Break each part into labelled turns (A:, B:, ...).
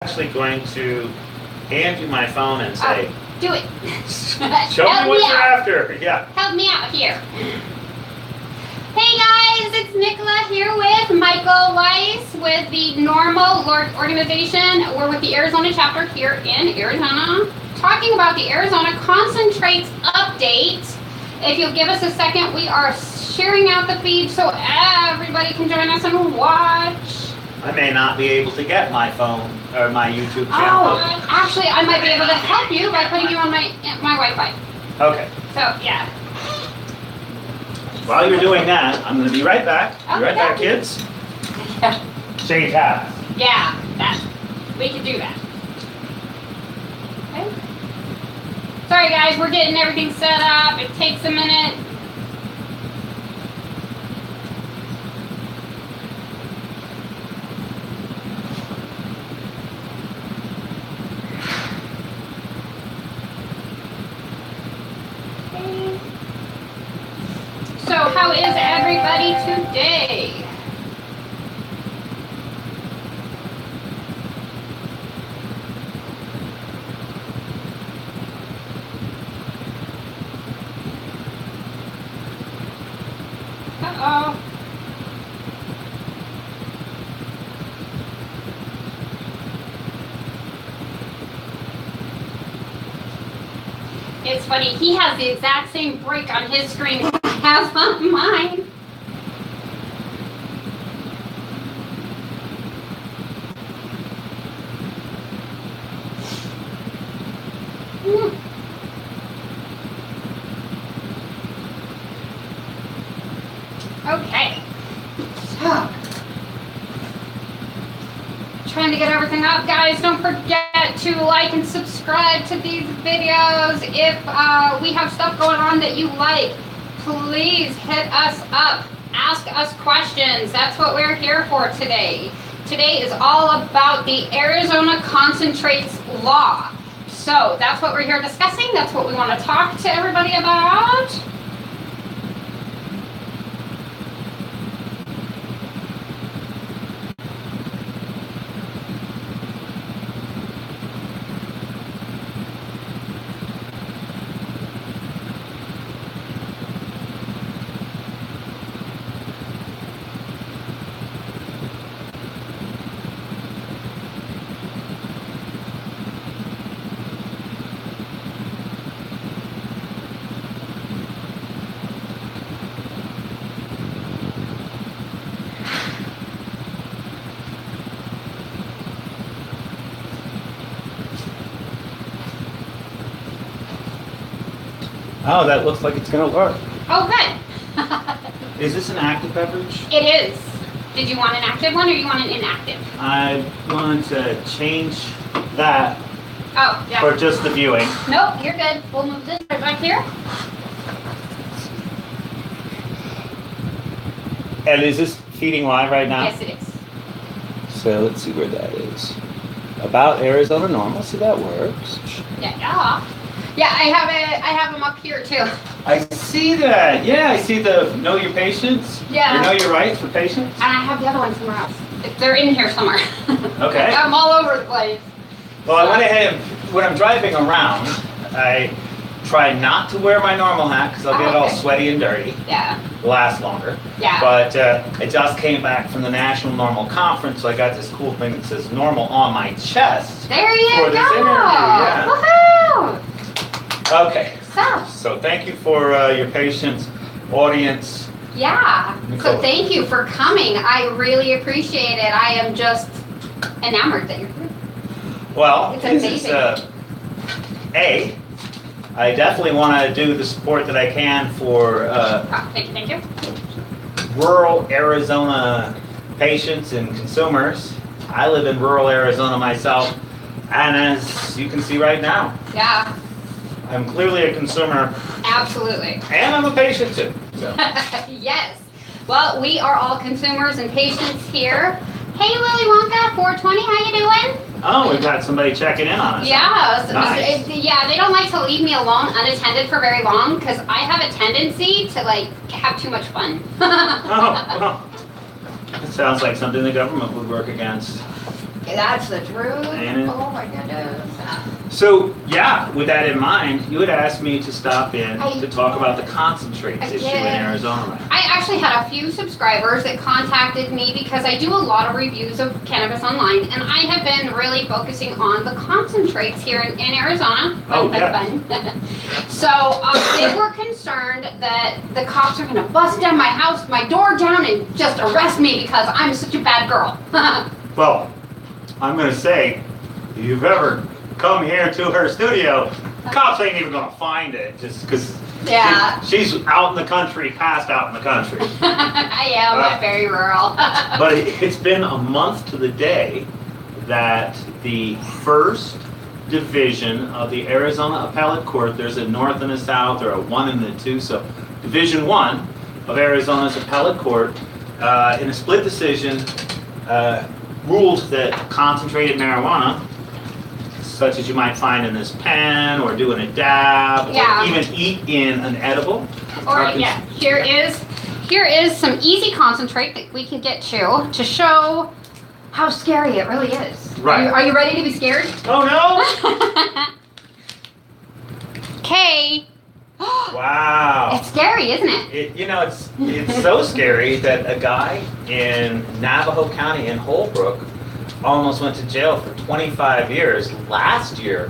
A: Actually going to hand you my phone and say,
B: do it.
A: show me what you're after. Yeah.
B: Help me out here. Hey guys, it's Nicola here with Michael Weiss with the Norml organization. We're with the Arizona chapter here in Arizona, talking about the Arizona concentrates update. If you'll give us a second, we are sharing out the feed so everybody can join us and watch.
A: I may not be able to get my phone or my YouTube channel.
B: Oh, actually, I might be able to help you by putting you on my Wi-Fi.
A: Okay.
B: So, yeah.
A: While you're doing that, I'm going to be right back. Be right back, kids. Shake hands.
B: Yeah, we can do that. Okay. Sorry guys, we're getting everything set up. It takes a minute. So how is everybody today? Uh-oh. It's funny, he has the exact same break on his screen as I have on mine. Okay. So, trying to get everything up, guys. Don't forget to like and subscribe to these videos. If we have stuff going on that you like, please hit us up. Ask us questions. That's what we're here for today. Today is all about the Arizona concentrates law. So that's what we're here discussing. That's what we want to talk to everybody about.
A: Oh, that looks like it's going to work.
B: Oh, good.
A: Is this an active beverage?
B: It is. Did you want an active one or you want an inactive?
A: I want to change that for just the viewing.
B: Nope, you're good. We'll move this right back here.
A: And is this feeding live right now?
B: Yes, it is.
A: So let's see where that is. About Arizona Norml. See, that works.
B: Yeah. Yeah, I have them up here too.
A: I see that. Yeah, I see the know your patients.
B: Yeah.
A: You know your rights for patients.
B: And I have the other one somewhere else. They're in here somewhere.
A: Okay.
B: I'm all over the place.
A: Well, I went ahead, when I'm driving around, I try not to wear my normal hat because I'll get all sweaty and dirty.
B: Yeah.
A: It'll last longer.
B: Yeah.
A: But I just came back from the National Norml Conference, so I got this cool thing that says Norml on my chest.
B: There you
A: for
B: go.
A: this interview. Yeah.
B: Woohoo!
A: Okay.
B: So
A: thank you for your patience, audience.
B: Yeah.
A: Nicole.
B: So thank you for coming. I really appreciate it. I am just enamored that you're here.
A: Well,
B: It's
A: this
B: amazing.
A: is I definitely want to do the support that I can for
B: Thank you.
A: rural Arizona patients and consumers. I live in rural Arizona myself, and as you can see right now,
B: Yeah.
A: I'm clearly a consumer,
B: Absolutely.
A: and I'm a patient too. So.
B: Yes. Well, we are all consumers and patients here. Hey, Willy Wonka, 420, how you doing?
A: Oh, we've got somebody checking in on us.
B: Yeah,
A: Nice.
B: yeah, they don't like to leave me alone unattended for very long because I have a tendency to like have too much fun.
A: Oh, well, it sounds like something the government would work against.
B: That's the truth.
A: Ain't it?
B: Oh my goodness.
A: So, yeah, with that in mind, you had asked me to stop in
B: I
A: to talk
B: did.
A: about the concentrates
B: I
A: issue
B: did.
A: in Arizona. Right?
B: I actually had a few subscribers that contacted me because I do a lot of reviews of cannabis online, and I have been really focusing on the concentrates here in Arizona.
A: Oh, yeah.
B: Fun. So they were concerned that the cops are going to bust down my house, my door down, and just arrest me because I'm such a bad girl.
A: Well, I'm going to say, if you've ever come here to her studio, cops ain't even going to find it just because
B: Yeah.
A: she's out in the country, passed out in the country.
B: I am. I'm very rural.
A: But it's been a month to the day that the first division of the Arizona Appellate Court, there's a north and a south, or a 1 and a 2, so Division 1 of Arizona's Appellate Court, in a split decision, ruled that concentrated marijuana, such as you might find in this pen, or doing a dab,
B: Yeah.
A: or even eat in an edible.
B: Or yeah, here is some easy concentrate that we can get to show how scary it really is.
A: Right.
B: Are you ready to be scared?
A: Oh no!
B: Okay.
A: Wow.
B: It's scary, isn't it?
A: It's so scary that a guy in Navajo County in Holbrook almost went to jail for 25 years last year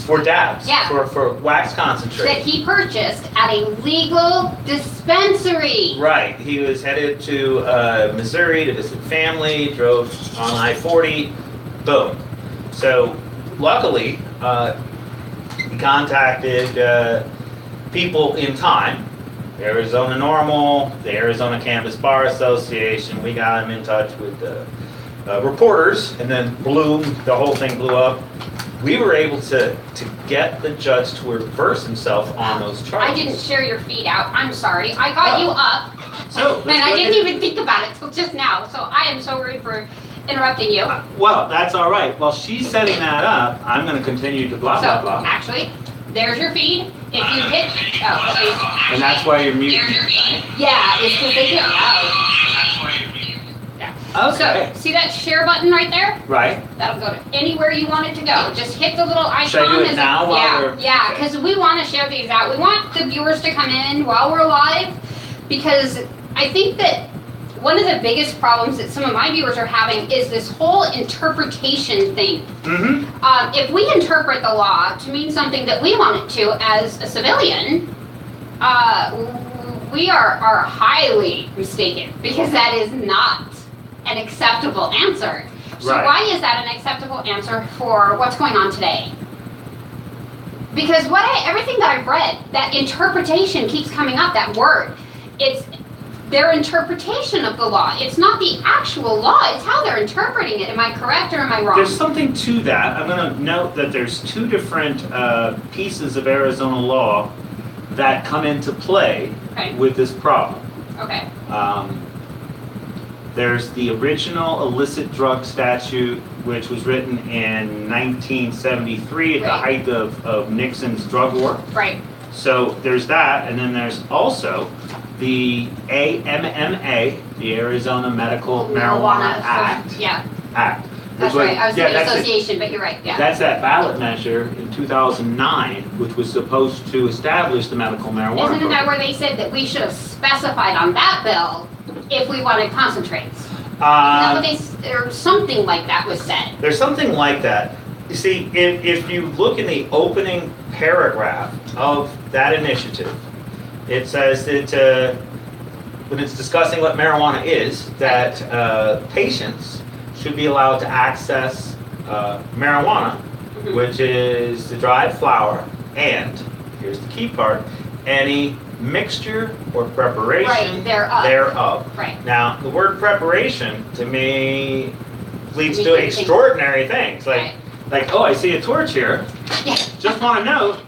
A: for dabs,
B: Yeah.
A: for wax concentrate.
B: That he purchased at a legal dispensary.
A: Right. He was headed to Missouri to visit family, drove on I-40, boom. So luckily, he contacted people in time, Arizona Norml, the Arizona Cannabis Bar Association. We got him in touch with the reporters, and then the whole thing blew up. We were able to get the judge to reverse himself on those charges.
B: I didn't share your feed out. I'm sorry. I got you up,
A: So,
B: and I didn't even think about it till just now. So I am so rude for interrupting you.
A: Well, that's all right. While she's setting that up, I'm going to continue to blah, blah,
B: So
A: blah.
B: actually, there's your feed. If you hit,
A: And that's why you're muting, right?
B: yeah, it's because they get loud.
A: Okay.
B: So see that share button right there?
A: Right.
B: That'll go to anywhere you want it to go. Just hit the little icon.
A: Should I do it now while
B: yeah,
A: we're-
B: yeah,
A: okay.
B: because we want to share these out. We want the viewers to come in while we're live, because I think that one of the biggest problems that some of my viewers are having is this whole interpretation thing.
A: Mm-hmm.
B: If we interpret the law to mean something that we want it to as a civilian, we are highly mistaken, because that is not an acceptable answer. So
A: Right.
B: why is that an acceptable answer for what's going on today? Because everything that I've read, that interpretation keeps coming up, that word. It's their interpretation of the law. It's not the actual law, it's how they're interpreting it. Am I correct or am I wrong?
A: There's something to that. I'm going to note that there's two different pieces of Arizona law that come into play
B: Okay.
A: with this problem.
B: Okay.
A: There's the original illicit drug statute, which was written in 1973 at the
B: Right.
A: height of Nixon's drug war.
B: Right.
A: So there's that, and then there's also the AMMA, the Arizona Medical Marijuana Act.
B: Yeah,
A: Act.
B: that's
A: which was-
B: right. I was
A: yeah,
B: thinking
A: that's it.
B: association, but you're right. Yeah.
A: That's that ballot measure in 2009, which was supposed to establish the medical marijuana
B: Isn't it that
A: program.
B: where they said that we should have specified on that bill if we wanted concentrates? Isn't that what or something like that was said?
A: There's something like that. You see, if you look in the opening paragraph of that initiative, it says that when it's discussing what marijuana is, that patients should be allowed to access marijuana,
B: Mhm.
A: which is the dried flower, and, here's the key part, any mixture or preparation
B: Right, thereof.
A: thereof.
B: Right.
A: Now, the word preparation, to me, leads
B: We
A: to
B: can think-
A: extraordinary things.
B: Right.
A: Like, oh, I see a torch here.
B: Yeah.
A: Just want to note,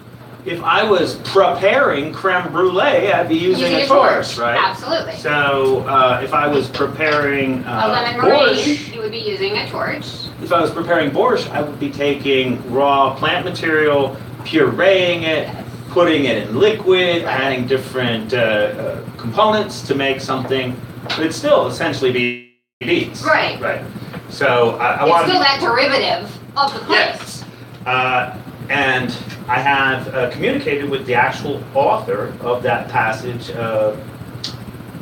A: if I was preparing creme brulee, I'd be using a torch, right?
B: Absolutely.
A: So, if I was preparing
B: A lemon
A: borscht,
B: meringue, you would be using a torch.
A: if I was preparing borscht, I would be taking raw plant material, pureeing it, putting it in liquid,
B: Right.
A: adding different components to make something, but it'd still essentially be beets.
B: Right.
A: Right. So I
B: It's
A: want
B: still that derivative of the plant.
A: Yes. And I have communicated with the actual author of that passage,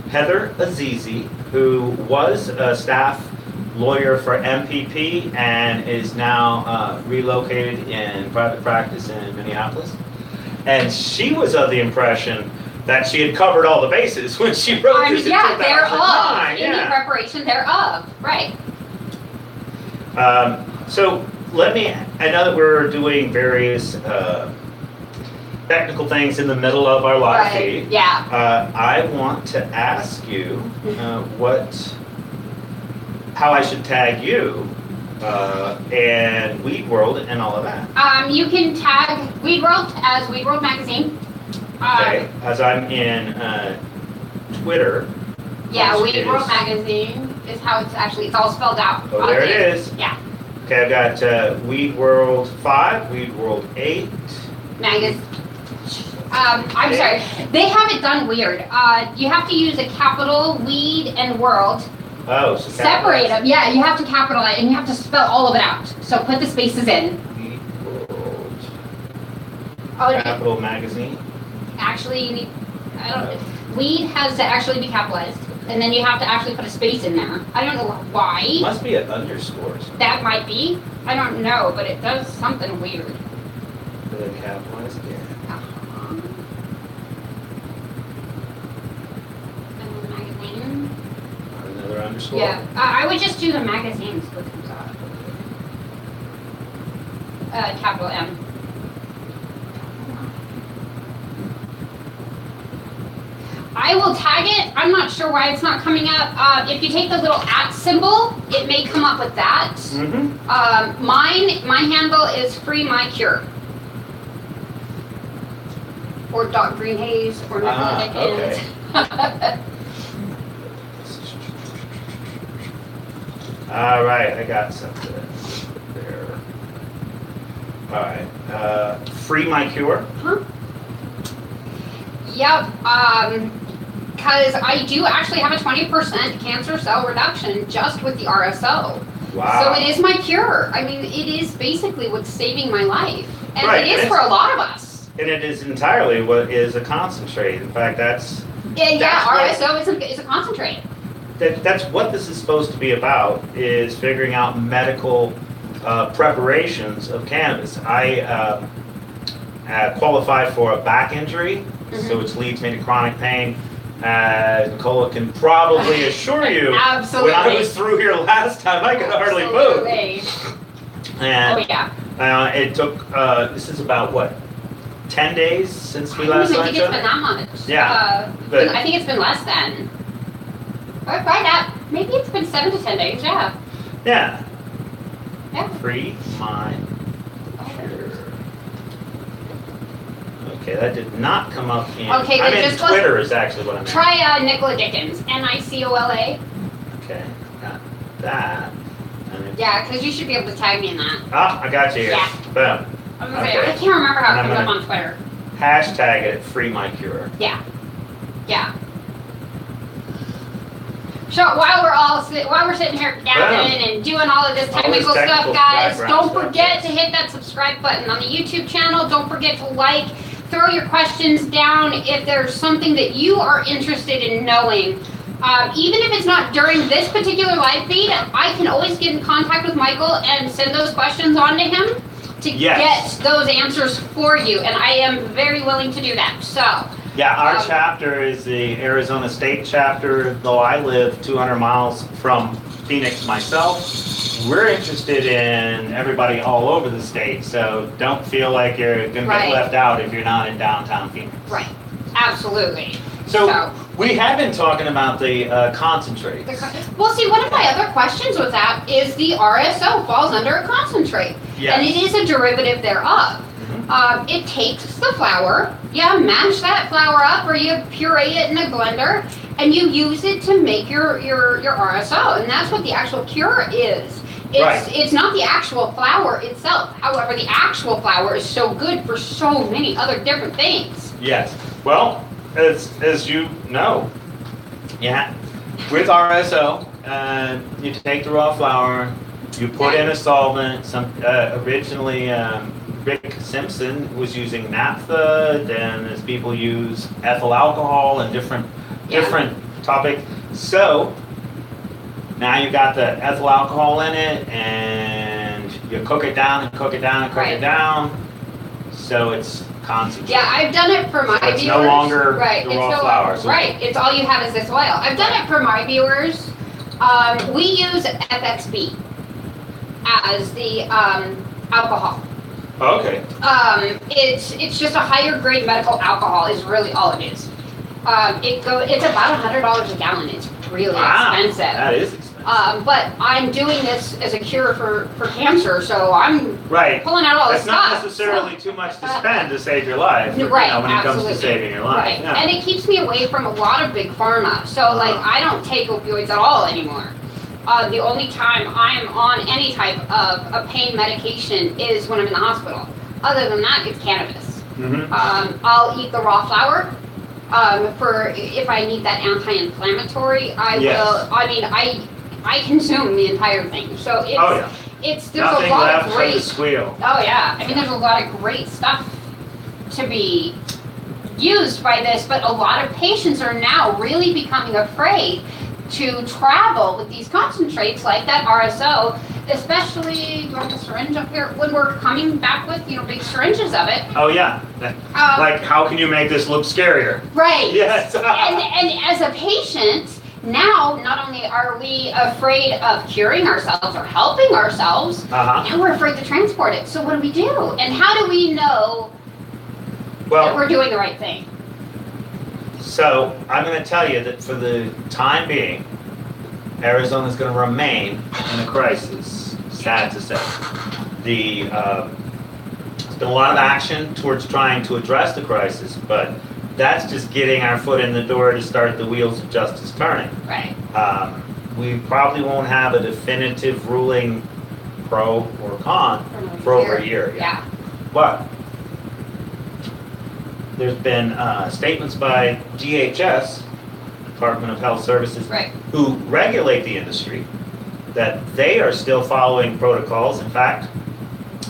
A: Heather Azizi, who was a staff lawyer for MPP and is now relocated in private practice in Minneapolis. And she was of the impression that she had covered all the bases when she wrote this in 2009.
B: Any preparation thereof, right.
A: So I know that we're doing various technical things in the middle of our live feed.
B: Yeah.
A: I want to ask you how I should tag you and Weed World and all of that.
B: You can tag Weed World as Weed World Magazine.
A: Okay, as I'm in Twitter.
B: Yeah, Weed World Magazine is how it's all spelled out.
A: Oh, there it is.
B: Yeah.
A: Okay, I've got Weed World 5, Weed World 8.
B: Magazine. I'm sorry, they have it done weird. You have to use a capital Weed and World.
A: Oh, so
B: separate them. Yeah, you have to capitalize and you have to spell all of it out. So put the spaces in.
A: Weed World.
B: Oh,
A: Capital Magazine.
B: Actually, you need. I don't. Weed has to actually be capitalized, and then you have to actually put a space in there. I don't know why.
A: Must be an underscores.
B: That might be. I don't know, but it does something weird.
A: The capitalized, yeah.
B: And the magazine.
A: Another underscore.
B: Yeah, I would just do the magazines. What comes out? Capital M. I will tag it. I'm not sure why it's not coming up. If you take the little @ symbol, it may come up with that.
A: Mm-hmm.
B: My handle is Free My Cure. Or Doc Green Haze or Mikel Dickens.
A: Okay. All right, I got something there. All right, Free My Cure.
B: Huh? Yep. Because I do actually have a 20% cancer cell reduction just with the RSO.
A: Wow.
B: So it is my cure. I mean, it is basically what's saving my life. And
A: Right,
B: it is for a lot of us.
A: And it is entirely what is a concentrate. In fact, that's
B: RSO is a concentrate.
A: that's what this is supposed to be about, is figuring out medical preparations of cannabis. I qualified for a back injury, so which leads me to chronic pain. Nicola can probably assure you,
B: Absolutely.
A: when I was through here last time, I could hardly move. And
B: oh yeah.
A: It took, this is about what, 10 days since we
B: I
A: last
B: don't
A: saw
B: even
A: each
B: think it's
A: other?
B: been that much.
A: Yeah, but-
B: I think it's been less than. Right at, maybe it's been 7 to 10 days, yeah.
A: Yeah.
B: Yeah.
A: Free My Cure. Okay, that did not come up in.
B: Okay,
A: I'm
B: then
A: in
B: just
A: Twitter is actually what I'm in.
B: Try Nicola Dickens, Nicola.
A: Okay, got that. And then-
B: Yeah, because you should be able to tag me in that.
A: Ah, I got you here.
B: Yeah.
A: Boom.
B: I was gonna say,
A: Okay.
B: I can't remember how it
A: And
B: comes
A: I'm
B: up on Twitter.
A: Hashtag it Free My Cure.
B: Yeah. Yeah. So while we're sitting here gabbing and doing all of this
A: All
B: technical
A: this
B: stuff,
A: technical
B: guys,
A: background
B: don't
A: stuff,
B: forget
A: yes.
B: to hit that subscribe button on the YouTube channel. Don't forget to like. Throw your questions down if there's something that you are interested in knowing. Even if it's not during this particular live feed, I can always get in contact with Michael and send those questions on to him to
A: Yes.
B: get those answers for you. And I am very willing to do that. So.
A: Yeah, our chapter is the Arizona State chapter, though I live 200 miles from Phoenix myself. We're interested in everybody all over the state, so don't feel like you're going to
B: Right.
A: get left out if you're not in downtown Phoenix.
B: Right. Absolutely.
A: So we have been talking about the concentrates.
B: Well, see, one of my other questions with that is the RSO falls under a concentrate.
A: Yes.
B: And it is a derivative thereof. It takes the flour, you mash that flour up, or you puree it in a blender, and you use it to make your RSO, and that's what the actual cure is. It's not the actual flour itself. However, the actual flour is so good for so many other different things.
A: Yes. Well, as you know, yeah, with RSO you take the raw flour, you put in a solvent. Originally, Rick Simpson was using naphtha, then as people use ethyl alcohol and different topic. So now you got the ethyl alcohol in it, and you cook it down and cook it down and cook it down, so it's concentrate.
B: Yeah, I've done it for my viewers.
A: It's no longer the raw flour. So
B: it's all you have is this oil. I've done it for my viewers. We use FXB as the alcohol.
A: Okay.
B: It's just a higher grade medical alcohol is really all it is. It's about $100 a gallon. It's really expensive.
A: That is expensive.
B: But I'm doing this as a cure for cancer, so I'm pulling out all the stuff.
A: It's not necessarily too much to spend to save your life.
B: Right,
A: when it comes to saving your life.
B: Right, and it keeps me away from a lot of big pharma. So like I don't take opioids at all anymore. The only time I'm on any type of a pain medication is when I'm in the hospital. Other than that, it's cannabis.
A: Mm-hmm.
B: I'll eat the raw flour. For if I need that anti-inflammatory, I will. I mean, I consume the entire thing. So there's
A: Nothing
B: a lot
A: left
B: of great.
A: but the squeal.
B: Oh yeah, I mean there's a lot of great stuff to be used by this, but a lot of patients are now really becoming afraid to travel with these concentrates like that RSO, especially, do you want the syringe up here? When we're coming back with, big syringes of it.
A: Oh yeah. Like, how can you make this look scarier?
B: Right.
A: Yes.
B: and as a patient, now not only are we afraid of curing ourselves or helping ourselves, now we're afraid to transport it. So what do we do? And how do we know that we're doing the right thing?
A: So I'm going to tell you that for the time being, Arizona is going to remain in a crisis. Sad to say. There's been a lot of action towards trying to address the crisis, but that's just getting our foot in the door to start the wheels of justice turning.
B: Right.
A: We probably won't have a definitive ruling pro or con for over a year.
B: Yeah.
A: But there's been statements by DHS, Department of Health Services, who regulate the industry, that they are still following protocols. In fact,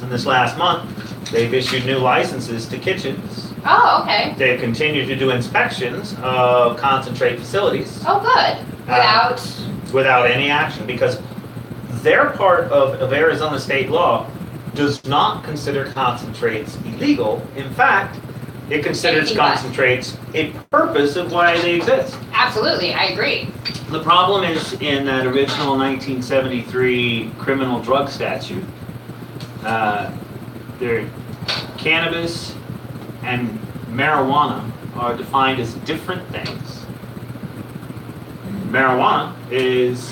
A: in this last month, they've issued new licenses to kitchens.
B: Oh, okay.
A: They've continued to do inspections of concentrate facilities.
B: Oh, good.
A: Without any action, because their part of Arizona state law does not consider concentrates illegal. In fact, it considers concentrates a purpose of why they exist.
B: Absolutely, I agree.
A: The problem is in that original 1973 criminal drug statute, cannabis and marijuana are defined as different things. Marijuana is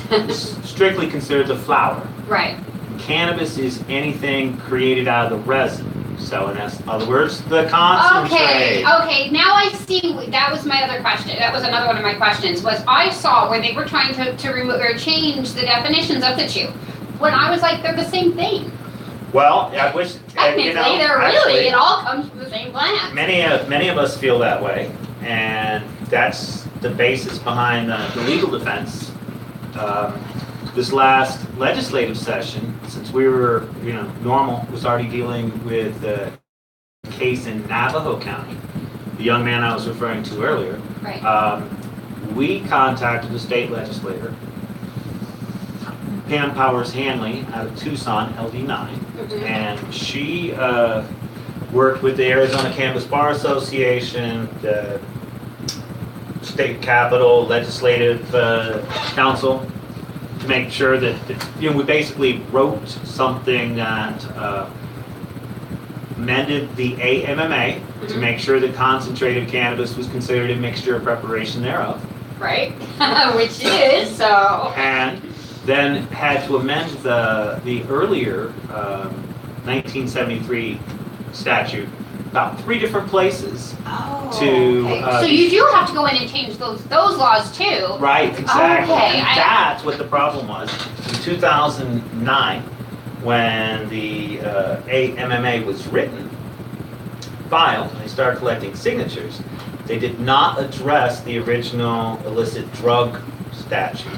A: strictly considered the flower.
B: Right.
A: Cannabis is anything created out of the resin. So in other words, the concentrate.
B: Okay, now I see. That was my other question. That was another one of my questions. Was I saw where they were trying to remove or change the definitions of the two. When I was like, they're the same thing.
A: Well, I wish.
B: Technically, they're really. It all comes from the same plant.
A: Many of us feel that way, and that's the basis behind the legal defense. This last legislative session, since we were, Norml was already dealing with a case in Navajo County, the young man I was referring to earlier.
B: Right.
A: We contacted the state legislator, Pam Powers Hanley, out of Tucson, LD9, and she worked with the Arizona Cannabis Bar Association, the state capitol, legislative council, to make sure that, we basically wrote something that amended the AMMA to make sure that concentrated cannabis was considered a mixture or preparation thereof.
B: Right, which is, so.
A: And then had to amend the earlier 1973 statute about 3 different places
B: so you do have to go in and change those laws too.
A: Right, exactly.
B: Okay,
A: and that's what the problem was. In 2009, when the AMMA was filed, and they started collecting signatures, they did not address the original illicit drug statute.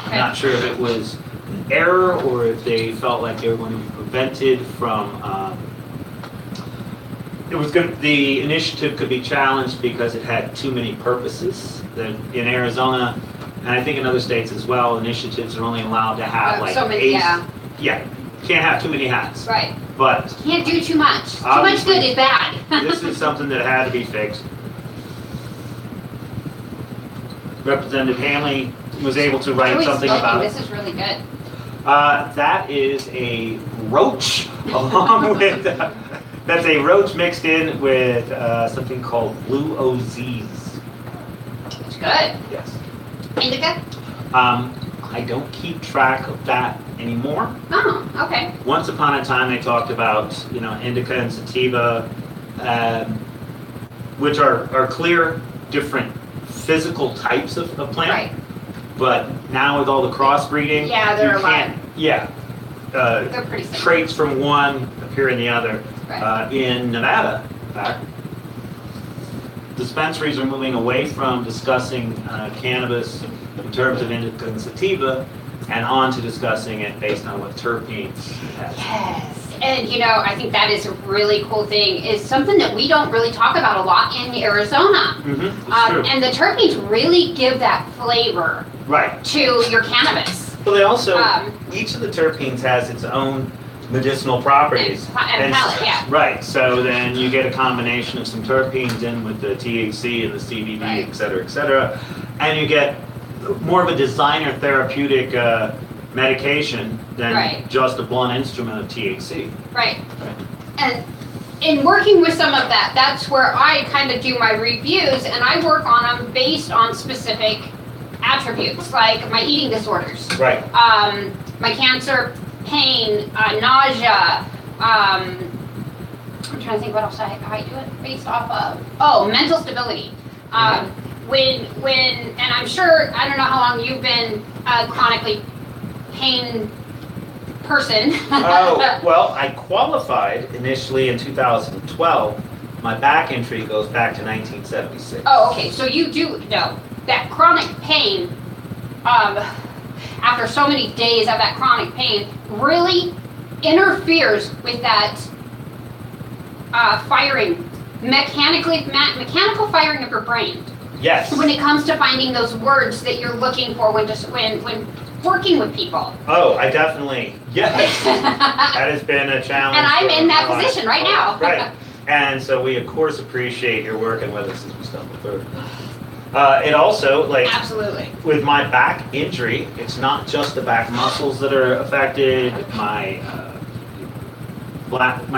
A: I'm not sure if it was an error or if they felt like they were going to be prevented from. The initiative could be challenged because it had too many purposes. In Arizona, and I think in other states as well, initiatives are only allowed to have like
B: so many,
A: can't have too many hats.
B: Right.
A: But
B: can't do too much. Too much good is bad.
A: This is something that had to be fixed. Representative Hanley was able to write something about it.
B: This is really good.
A: That is a roach, along with that's a roach mixed in with something called blue OZs.
B: It's good.
A: Yes.
B: Indica?
A: I don't keep track of that anymore.
B: Oh, okay.
A: Once upon a time, they talked about indica and sativa, which are clear different physical types of plant.
B: Right.
A: But now with all the crossbreeding,
B: they're a lot.
A: Yeah.
B: They're pretty similar.
A: Traits from one appear in the other.
B: Right.
A: In Nevada, in fact, dispensaries are moving away from discussing cannabis in terms of indica and sativa and on to discussing it based on what terpenes it has.
B: Yes. And I think that is a really cool thing. Is something that we don't really talk about a lot in Arizona.
A: Mm-hmm.
B: And the terpenes really give that flavor to your cannabis.
A: Well, they also, each of the terpenes has its own medicinal properties.
B: And palate, yeah.
A: Right, so then you get a combination of some terpenes in with the THC and the CBD,
B: right.
A: et cetera, and you get more of a designer therapeutic medication than just a blunt instrument of THC.
B: Right. And in working with some of that, that's where I kind of do my reviews, and I work on them based on specific attributes, like my eating disorders.
A: Right.
B: My cancer, pain, nausea, I'm trying to think what else I do it based off of. Oh, mental stability. When, and I'm sure, I don't know how long you've been a chronically pain person.
A: Oh, well, I qualified initially in 2012. My back injury goes back to 1976.
B: Oh, okay, so you do know that chronic pain, after so many days of that chronic pain, really interferes with that firing, mechanical firing of your brain.
A: Yes.
B: When it comes to finding those words that you're looking for when working with people.
A: Oh, I definitely, yes. That has been a challenge.
B: And I'm in that position right now.
A: Right. And so we, of course, appreciate your working with us as we stumble through. It also,
B: absolutely.
A: With my back injury, it's not just the back muscles that are affected, my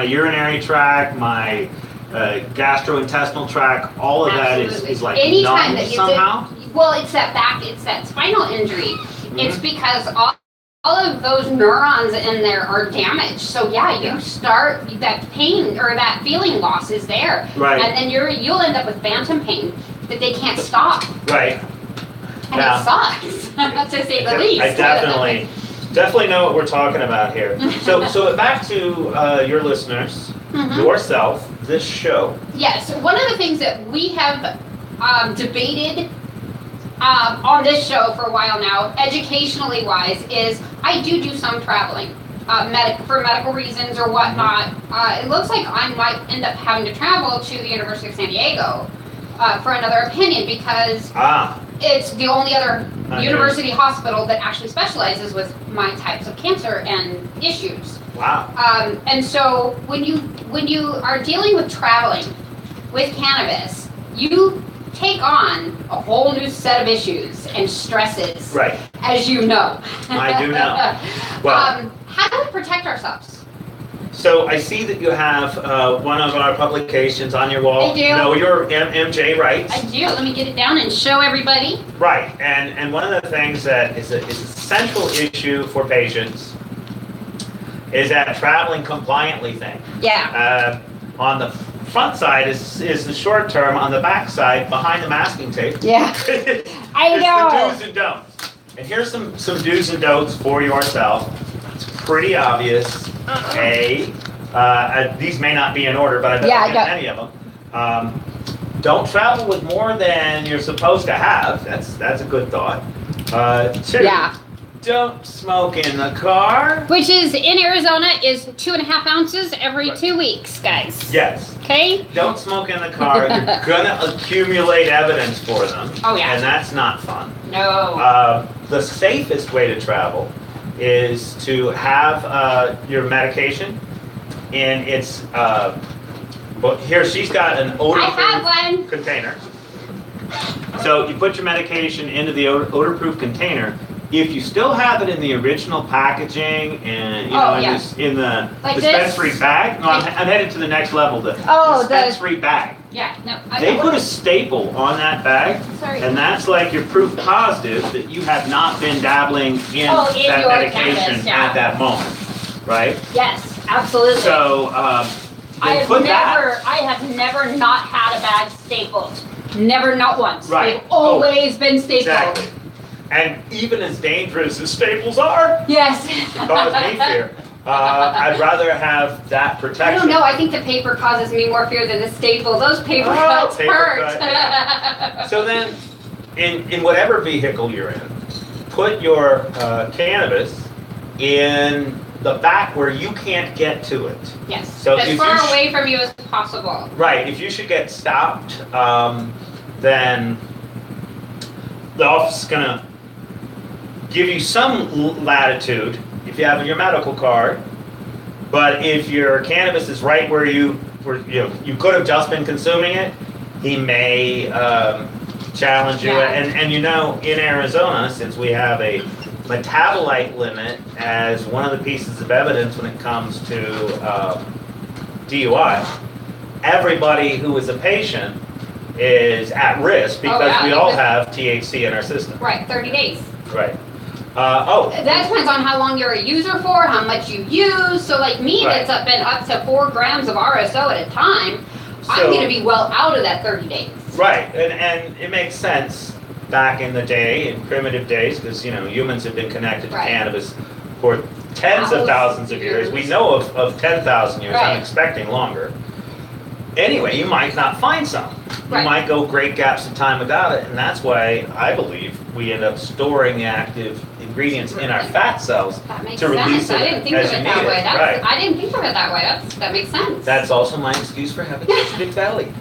A: urinary tract, my gastrointestinal tract, all of
B: absolutely.
A: That is like
B: anytime
A: numb somehow.
B: Well, it's that spinal injury. Mm-hmm. It's because all of those neurons in there are damaged. So you start that pain or that feeling loss is there.
A: Right.
B: And then you'll end up with phantom pain that they can't stop.
A: Right.
B: And it sucks, to say the least.
A: I definitely know what we're talking about here. So back to your listeners, yourself, this show.
B: Yes, one of the things that we have debated on this show for a while now, educationally wise, is I do some traveling for medical reasons or whatnot. It looks like I might end up having to travel to the University of San Diego for another opinion because it's the only other university hospital that actually specializes with my types of cancer and issues.
A: Wow.
B: And so when you are dealing with traveling with cannabis, you take on a whole new set of issues and stresses.
A: Right.
B: As you know.
A: I do know. Well,
B: how do we protect ourselves?
A: So I see that you have one of our publications on your wall.
B: I do.
A: Know your MJ rights.
B: I do. Let me get it down and show everybody.
A: Right. And one of the things that is a central issue for patients is that traveling compliantly thing.
B: Yeah.
A: On the front side is the short term. On the back side, behind the masking tape.
B: Yeah. I know.
A: The do's and don'ts. And here's some do's and don'ts for yourself. It's pretty obvious. These may not be in order, but I bet I'll get many of them. Don't travel with more than you're supposed to have. That's a good thought. 2, don't smoke in the car.
B: Which is, in Arizona, is 2.5 ounces every 2 weeks, guys.
A: Yes.
B: Okay?
A: Don't smoke in the car. You're gonna accumulate evidence for them.
B: Oh, yeah.
A: And that's not fun.
B: No.
A: The safest way to travel is to have your medication in its, but here she's got an odor-proof container. So you put your medication into the odor-proof container. If you still have it in the original packaging and in the
B: like
A: dispensary
B: this?
A: bag, no, I'm headed to the next level. The dispensary bag.
B: Yeah, no.
A: They put a staple on that bag, and that's like your proof positive that you have not been dabbling in that medication
B: cannabis,
A: at that moment, right?
B: Yes, absolutely.
A: So
B: I
A: have
B: never not had a bag stapled. Never, not once.
A: Right.
B: They've always been stapled.
A: Exactly. And even as dangerous as staples are,
B: yes,
A: to cause me fear, I'd rather have that protection.
B: I don't know. I think the paper causes me more fear than the staple. Those paper cuts hurt.
A: Cut, yeah. So then, in whatever vehicle you're in, put your cannabis in the back where you can't get to it.
B: Yes.
A: So
B: as far away from you as possible.
A: Right. If you should get stopped, then the office is gonna give you some latitude if you have your medical card, but if your cannabis is right where you could have just been consuming it, he may challenge you.
B: Yeah.
A: And in Arizona, since we have a metabolite limit as one of the pieces of evidence when it comes to DUI, everybody who is a patient is at risk because we all have THC in our system.
B: Right, 30 days.
A: Right.
B: That depends on how long you're a user for, how much you use. So like me, that's been up to 4 grams of RSO at a time. So, I'm going to be well out of that 30 days.
A: Right, and it makes sense back in the day, in primitive days, because humans have been connected to cannabis for tens of thousands of years. We know of 10,000 years. I'm expecting longer. Anyway, you might not find some. You might go great gaps of time without it, and that's why I believe we end up storing the active ingredients in our fat cells to release it
B: I didn't think
A: as
B: of
A: you
B: it
A: need
B: that way.
A: it.
B: I didn't think of it that way. That makes sense.
A: That's also my excuse for having such a big belly.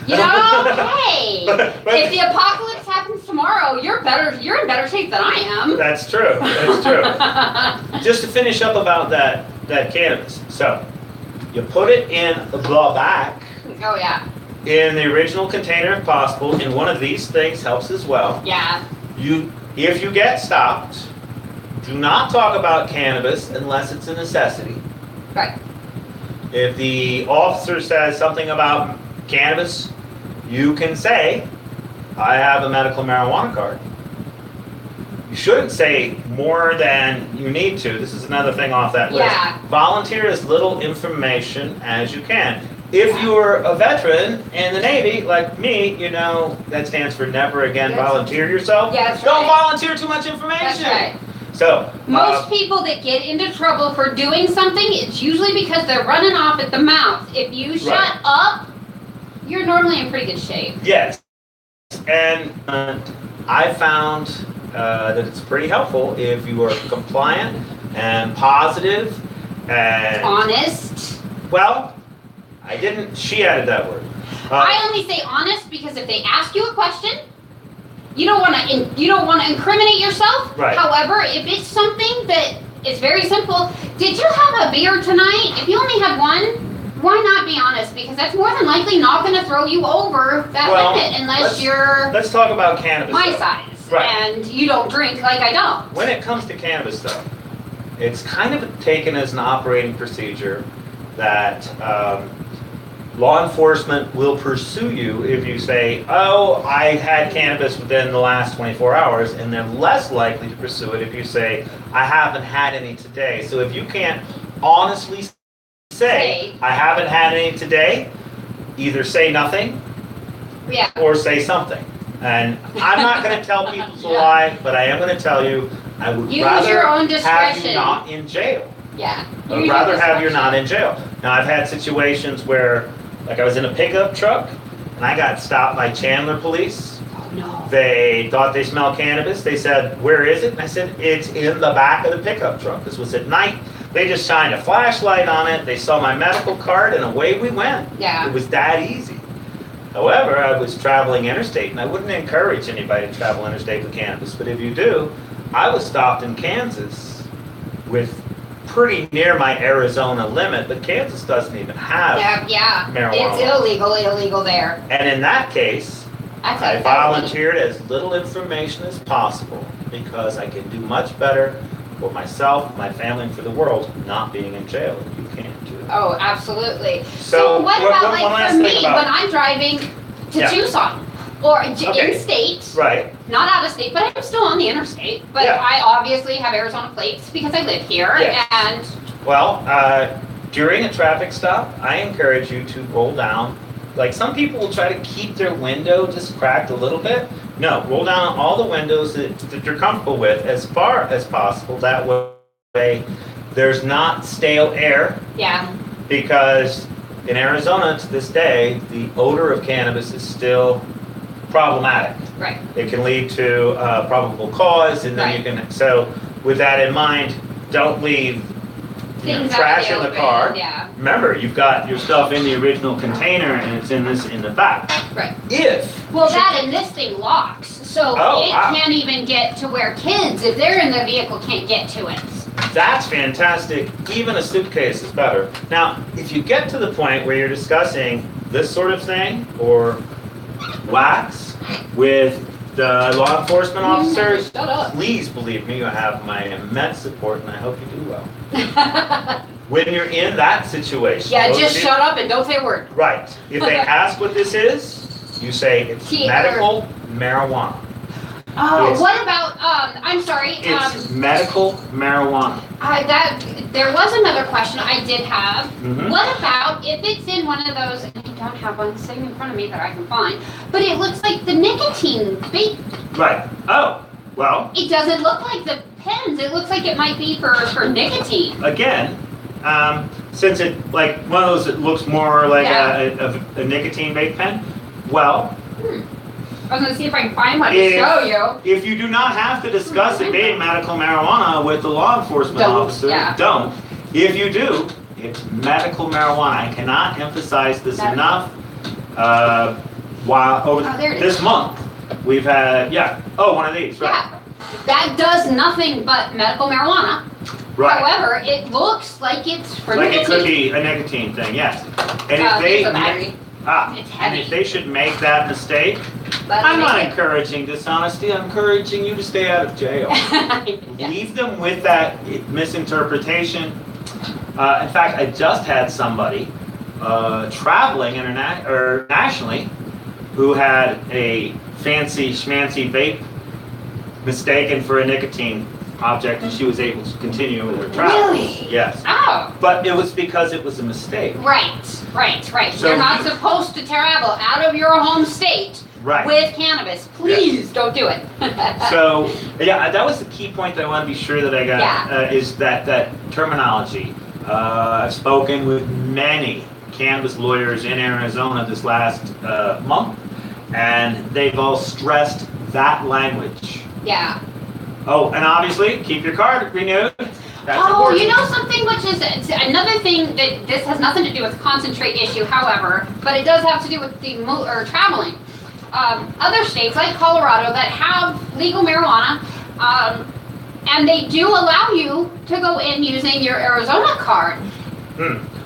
B: Hey, if the apocalypse happens tomorrow, you're in better shape than I am.
A: That's true. That's true. Just to finish up about that cannabis. So, you put it in the back.
B: Oh yeah.
A: In the original container if possible, and one of these things helps as well.
B: Yeah.
A: If you get stopped, do not talk about cannabis unless it's a necessity.
B: Right.
A: If the officer says something about cannabis, you can say, I have a medical marijuana card. You shouldn't say more than you need to. This is another thing off that list. Volunteer as little information as you can. If you're a veteran in the Navy, like me, that stands for never again volunteer yourself.
B: Yeah,
A: Don't volunteer too much information.
B: That's right.
A: So
B: most people that get into trouble for doing something, it's usually because they're running off at the mouth. If you shut up, you're normally in pretty good shape.
A: Yes. And I found that it's pretty helpful if you are compliant and positive and
B: honest.
A: Well, she added that word.
B: I only say honest because if they ask you a question, you don't want to incriminate yourself.
A: Right.
B: However, if it's something that is very simple, did you have a beer tonight? If you only had one, why not be honest? Because that's more than likely not going to throw you over that limit unless you're
A: let's talk about cannabis.
B: My size. And you don't drink like I don't.
A: When it comes to cannabis though, it's kind of taken as an operating procedure that law enforcement will pursue you if you say, oh, I had cannabis within the last 24 hours, and they're less likely to pursue it if you say, I haven't had any today. So if you can't honestly say, I haven't had any today, either say nothing or say something. And I'm not going to tell people to lie, but I am going to tell you, I would rather have you not in jail.
B: Yeah.
A: I would rather have you not in jail. Now, I've had situations where, like I was in a pickup truck, and I got stopped by Chandler police.
B: No.
A: They thought they smelled cannabis. They said, "Where is it?" And I said, "It's in the back of the pickup truck." This was at night. They just shined a flashlight on it. They saw my medical card, and away we went.
B: Yeah.
A: It was that easy. However, I was traveling interstate, and I wouldn't encourage anybody to travel interstate with cannabis, but if you do, I was stopped in Kansas with pretty near my Arizona limit, but Kansas doesn't even have marijuana.
B: It's illegal there.
A: And in that case,
B: That's
A: I
B: a felony.
A: volunteered as little information as possible because I can do much better for myself, my family, and for the world not being in jail. And you can't do it.
B: Oh, absolutely.
A: So
B: what
A: one
B: about
A: last
B: for
A: thing
B: me
A: about-
B: when I'm driving to
A: Yeah.
B: Tucson or
A: Okay.
B: in state,
A: Right.
B: not out of state, but I'm still on the interstate. But
A: Yeah.
B: I obviously have Arizona plates because I live here,
A: Yes.
B: and
A: Well, during a traffic stop, I encourage you to roll down. Like some people will try to keep their window just cracked a little bit. No, roll down all the windows that you're comfortable with as far as possible. That way there's not stale air,
B: yeah,
A: because in Arizona to this day, the odor of cannabis is still problematic.
B: right.
A: It can lead to probable cause, and then you can, so with that in mind, don't leave
B: Things out
A: trash
B: in
A: in
B: the
A: the
B: open,
A: car.
B: yeah.
A: Remember, you've got your stuff in the original container and it's in the back.
B: Right.
A: If
B: And this thing locks, so
A: Oh,
B: it
A: wow.
B: can't even get to where kids, if they're in the vehicle, can't get to it.
A: that's fantastic, even a suitcase is better. Now, if you get to the point where you're discussing this sort of thing or wax with the law enforcement officers,
B: Shut up.
A: please believe me, you have my immense support and I hope you do well. When you're in that situation.
B: Yeah,
A: those
B: just
A: of you-
B: shut up and don't say a word.
A: Right. If they ask what this is, you say it's
B: Tea or-
A: medical marijuana.
B: Oh,
A: It's-
B: what about, I'm sorry,
A: It's medical marijuana.
B: there was another question I did have.
A: Mhm.
B: What about if it's in one of those, and I don't have one sitting in front of me that I can find, but it looks like the nicotine vape.
A: Right. Oh, well,
B: It doesn't look like the pens. It looks like it might be for nicotine.
A: again, since it like one of those that looks more like
B: Yeah.
A: a nicotine vape pen, well,
B: I was gonna see if I can find one to
A: If-
B: show you.
A: if you do not have to discuss it being medical marijuana with the law enforcement
B: Don't,
A: officer,
B: yeah.
A: don't. If you do, it's medical marijuana. I cannot emphasize this
B: That-
A: enough. While over
B: Oh, there it
A: this
B: is.
A: month, we've had one of these, right?
B: Yeah. That does nothing but medical marijuana.
A: Right.
B: However, it looks like it's for
A: Like it
B: nicotine.
A: could be a nicotine thing, yes. And if
B: There's a battery.
A: and
B: heavy.
A: if they should make that mistake,
B: But
A: I'm not
B: make
A: encouraging dishonesty. I'm encouraging you to stay out of jail.
B: it- Yeah.
A: Leave them with that misinterpretation. In fact, I just had somebody traveling nationally who had a fancy schmancy vape mistaken for a nicotine object, and she was able to continue with her travel.
B: Really?
A: Yes.
B: Oh.
A: But it was because it was a mistake.
B: Right.
A: So
B: You're not
A: you-
B: supposed to travel out of your home state
A: Right.
B: with cannabis. Please don't do it.
A: So, yeah, that was the key point that I want to be sure that I got,
B: Yeah.
A: is that terminology. I've spoken with many cannabis lawyers in Arizona this last month, and they've all stressed that language.
B: Yeah.
A: Oh, and obviously, keep your card renewed. That's
B: Oh,
A: important.
B: you know something which is it's another thing that this has nothing to do with the concentrate issue, however, but it does have to do with the traveling. Other states like Colorado that have legal marijuana, and they do allow you to go in using your Arizona card.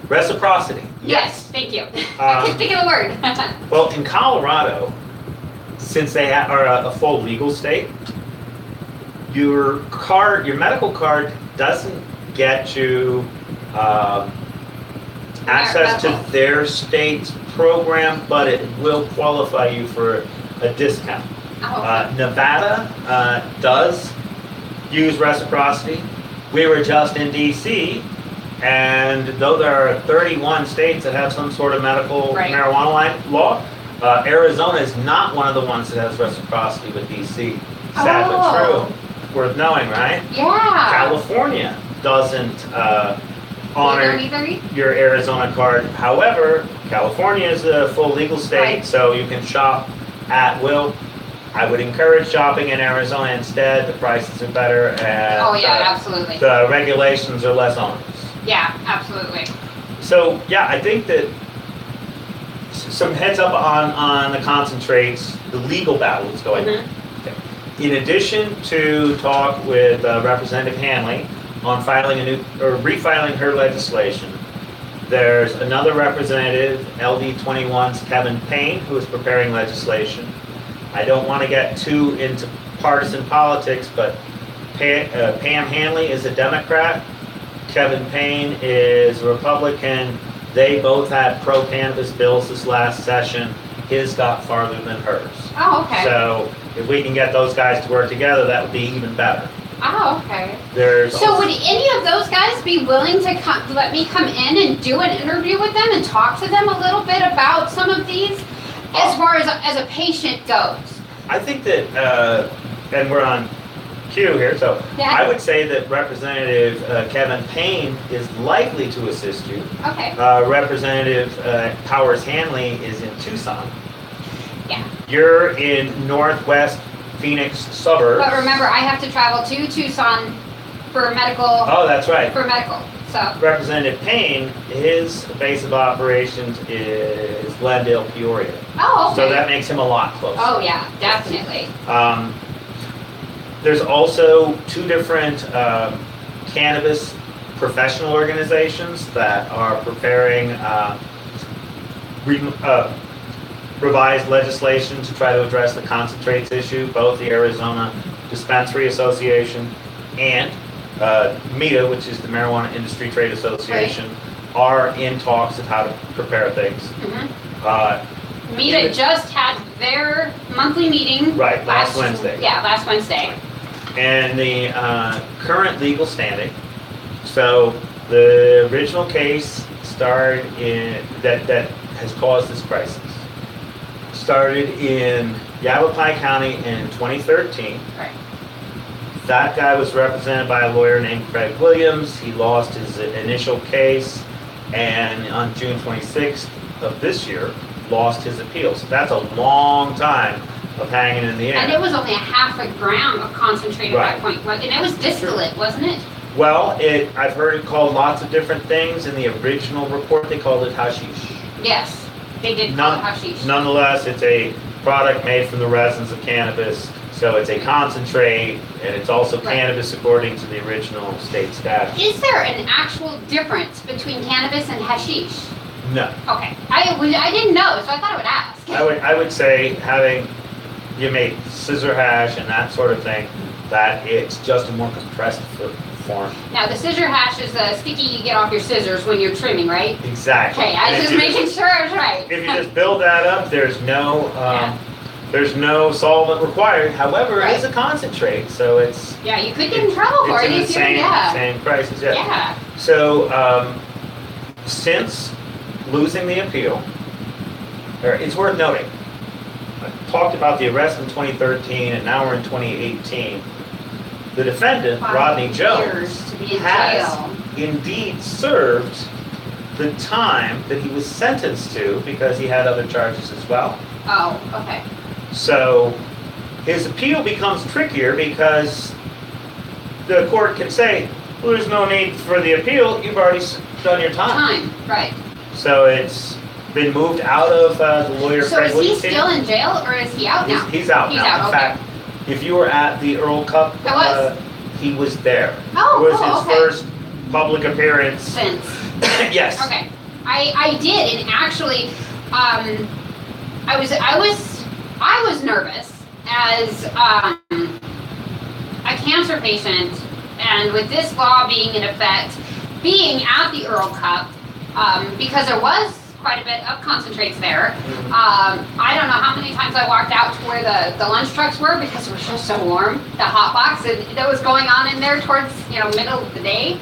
A: Reciprocity.
B: Yes, thank you. I can't think of the word.
A: Well, in Colorado, since they are a full legal state, your medical card doesn't get you access to their state's program, but it will qualify you for a discount.
B: Oh,
A: Nevada does use reciprocity. We were just in DC, and though there are 31 states that have some sort of medical
B: Right.
A: marijuana law, Arizona is not one of the ones that has reciprocity with DC. Sad but
B: Oh.
A: true. Worth knowing, right?
B: yeah.
A: California doesn't honor
B: Either.
A: your Arizona card. However, California is a full legal state,
B: Right.
A: so you can shop at will. I would encourage shopping in Arizona instead. The prices are better and
B: Oh yeah, absolutely.
A: the regulations are less onerous.
B: Yeah, absolutely.
A: So yeah, I think that some heads up on the concentrates, the legal battle is going on. In addition to talk with Representative Hanley on filing a new or refiling her legislation, there's another representative, LD21's Kevin Payne, who is preparing legislation. I don't want to get too into partisan politics, but Pam Hanley is a Democrat. Kevin Payne is a Republican. They both had pro-cannabis bills this last session. His got farther than hers.
B: Oh, okay.
A: So if we can get those guys to work together, that would be even better.
B: Oh, okay.
A: So
B: would any of those guys be willing to let me come in and do an interview with them and talk to them a little bit about some of these, as far as a patient goes?
A: I think that, and we're on cue here, so
B: yeah.
A: I would say that Representative Kevin Payne is likely to assist you.
B: Okay.
A: Representative Powers Hanley is in Tucson.
B: Yeah.
A: You're in northwest Phoenix suburbs.
B: But remember, I have to travel to Tucson for medical.
A: Oh, that's right.
B: For medical, so.
A: Representative Payne, his base of operations is Glendale, Peoria.
B: Oh, okay.
A: So that makes him a lot closer.
B: Oh, yeah, definitely.
A: There's also two different cannabis professional organizations that are preparing revised legislation to try to address the concentrates issue. Both the Arizona Dispensary Association and META, which is the Marijuana Industry Trade Association, are in talks of how to prepare things.
B: META just had their monthly meeting.
A: Right, last Wednesday.
B: Yeah, last Wednesday.
A: And the current legal standing. So the original case started in that has caused this crisis. Started in Yavapai County in 2013.
B: Right.
A: That guy was represented by a lawyer named Craig Williams. He lost his initial case, and on June 26th of this year, lost his appeal. So that's a long time of hanging in the air.
B: And it was only a half a gram of concentrate
A: Right.
B: at that point. And it was distillate, wasn't it?
A: Well, I've heard it called lots of different things. In the original report, they called it hashish.
B: Yes, they did call it hashish.
A: Nonetheless, it's a product made from the resins of cannabis, so it's a concentrate, and it's also cannabis according to the original state statute.
B: Is there an actual difference between cannabis and hashish?
A: No.
B: Okay, I didn't know, so I thought I would ask.
A: I would say you make scissor hash and that sort of thing, that it's just a more compressed form.
B: Now, the scissor hash is the sticky you get off your scissors when you're trimming, right?
A: Exactly.
B: Okay, I was just making sure I was right.
A: If you just build that up, there's no solvent required. However, it is a concentrate, so it's...
B: Yeah, you could get in trouble for it if you're,
A: same prices, yeah.
B: Yeah.
A: So, since losing the appeal, it's worth noting, I talked about the arrest in 2013, and now we're in 2018. The defendant, Rodney Jones, has indeed served the time that he was sentenced to because he had other charges as well.
B: Oh, okay.
A: So his appeal becomes trickier because the court can say, well, there's no need for the appeal, you've already done your time.
B: Right.
A: So it's been moved out of the lawyer.
B: So is he still in jail or is he out now?
A: He's out now. In fact, if you were at the Earl Cup, he was there.
B: Oh,
A: it was his first public appearance.
B: Since.
A: Yes.
B: Okay. I did, and actually, I was nervous as a cancer patient, and with this law being in effect, being at the Earl Cup, because there was quite a bit of concentrates there. I don't know how many times I walked out to where the lunch trucks were because it was just so warm. The hot box that was going on in there towards middle of the day.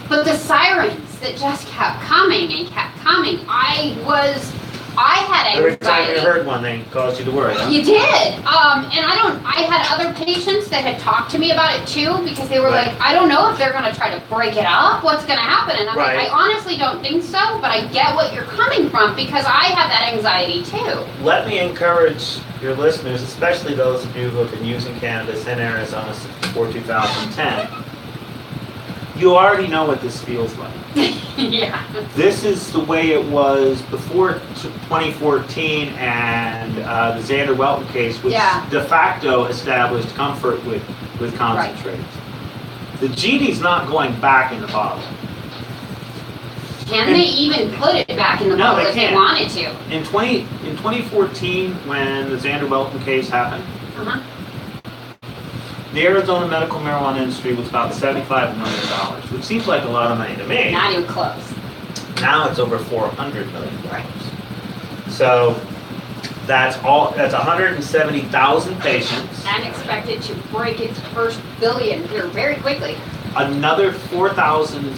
B: But the sirens that just kept coming and kept coming. I was I had
A: Every time
B: anxiety.
A: you heard one, they caused you to worry, huh?
B: You did. And I had other patients that had talked to me about it too, because they were
A: Right.
B: like, I don't know if they're going to try to break it up. What's going to happen? And I'm
A: Right.
B: like, I honestly don't think so, but I get what you're coming from, because I have that anxiety too.
A: Let me encourage your listeners, especially those of you who have been using cannabis in Arizona since before 2010. You already know what this feels like.
B: Yeah.
A: This is the way it was before 2014 and the Xander Welton case, which
B: Yeah.
A: de facto established comfort with concentrates. The genie's not going back in the bottle.
B: Can they even put it back in the
A: No,
B: bottle
A: they
B: if they
A: can't.
B: wanted to?
A: In 2014, when the Xander Welton case happened,
B: Uh-huh.
A: the Arizona medical marijuana industry was about $75 million, which seems like a lot of money to me.
B: Not even close.
A: Now it's over $400 million. So that's 170,000 patients.
B: And expected to break its first billion here very quickly.
A: Another 4,000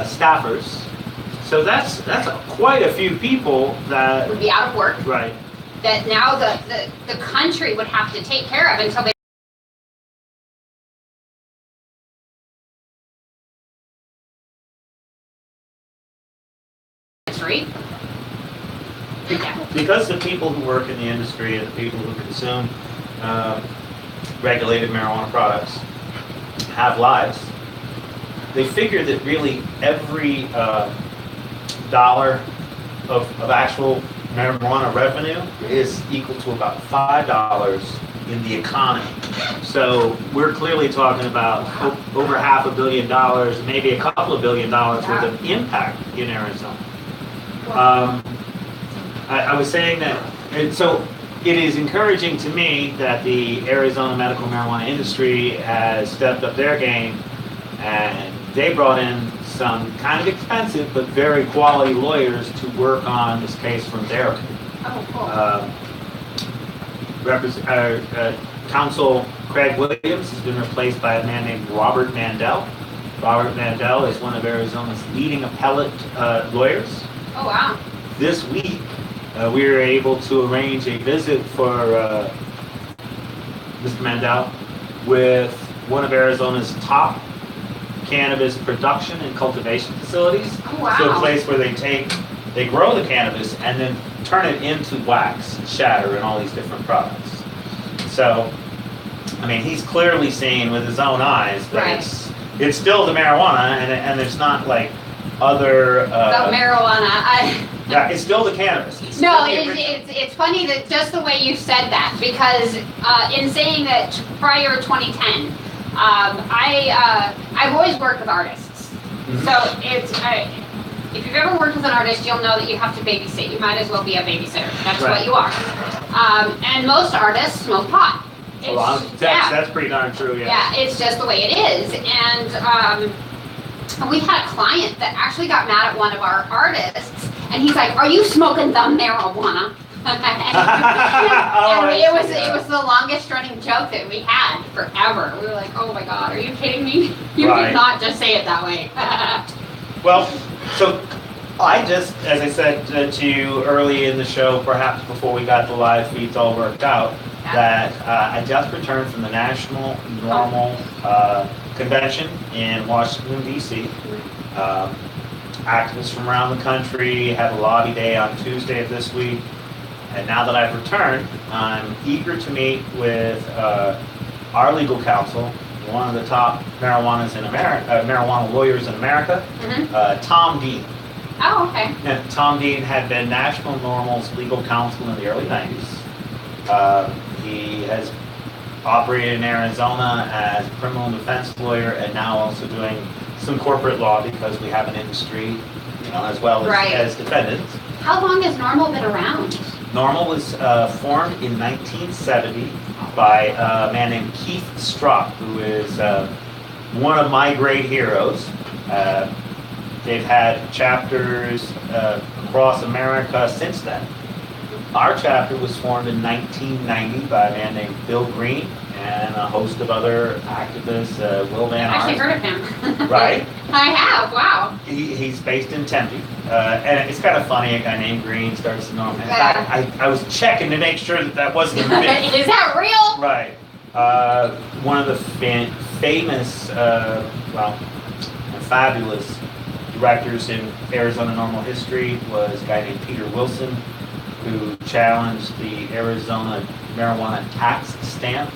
A: staffers. So that's quite a few people that,
B: Would be out of work.
A: right.
B: That now the country would have to take care of until they yeah.
A: Because the people who work in the industry and the people who consume regulated marijuana products have lives, they figure that really every dollar of actual marijuana revenue is equal to about $5 in the economy. So we're clearly talking about over $500 million, maybe a couple of $1 billion worth of impact in Arizona. I was saying that, and so it is encouraging to me that the Arizona medical marijuana industry has stepped up their game, and they brought in some kind of expensive but very quality lawyers to work on this case from their
B: Oh, cool.
A: Counsel Craig Williams has been replaced by a man named Robert Mandel. Robert Mandel is one of Arizona's leading appellate lawyers.
B: Oh, wow.
A: This week, we were able to arrange a visit for Mr. Mandel with one of Arizona's top cannabis production and cultivation facilities.
B: Oh, wow.
A: So a place where they grow the cannabis and then turn it into wax and shatter and all these different products. So, I mean, he's clearly seeing with his own eyes that
B: Right.
A: it's still the marijuana, and it's not like other.
B: About marijuana,
A: Yeah, it's still the cannabis. It's
B: No,
A: still the original.
B: it's funny that just the way you said that, because in saying that prior to 2010, I've always worked with artists.
A: Mhm.
B: So if you've ever worked with an artist, you'll know that you have to babysit. You might as well be a babysitter. That's
A: Right.
B: what you are. And most artists smoke pot.
A: That's pretty darn true, yeah.
B: Yeah, it's just the way it is. And we had a client that actually got mad at one of our artists, and he's like, "Are you smoking the marijuana?" and it was the longest running joke that we had forever. We were like, "Oh my God, are you kidding me? You
A: Right.
B: did not just say it that way."
A: Well, so I just, as I said to you early in the show, perhaps before we got the live feeds all worked out, that I just returned from the National Norml Convention in Washington, D.C. Activists from around the country had a lobby day on Tuesday of this week. And now that I've returned, I'm eager to meet with our legal counsel, one of the top marijuana lawyers in America,
B: Mhm.
A: Tom Dean.
B: Oh, okay.
A: And Tom Dean had been National Norml's legal counsel in the early 90s. He has operated in Arizona as a criminal defense lawyer, and now also doing some corporate law because we have an industry, as well
B: Right.
A: as defendants.
B: How long has Norml been around?
A: Norml was formed in 1970 by a man named Keith Strzok, who is one of my great heroes. They've had chapters across America since then. Our chapter was formed in 1990 by a man named Bill Green and a host of other activists. Will Van
B: I've actually
A: Ars.
B: heard of him.
A: Right?
B: I have, wow.
A: He's based in Tempe. And it's kind of funny, a guy named Green starts to know him. In fact, I was checking to make sure that wasn't a myth.
B: Is that real?
A: Right. One of the famous, and fabulous directors in Arizona Norml history was a guy named Peter Wilson, who challenged the Arizona marijuana tax stamp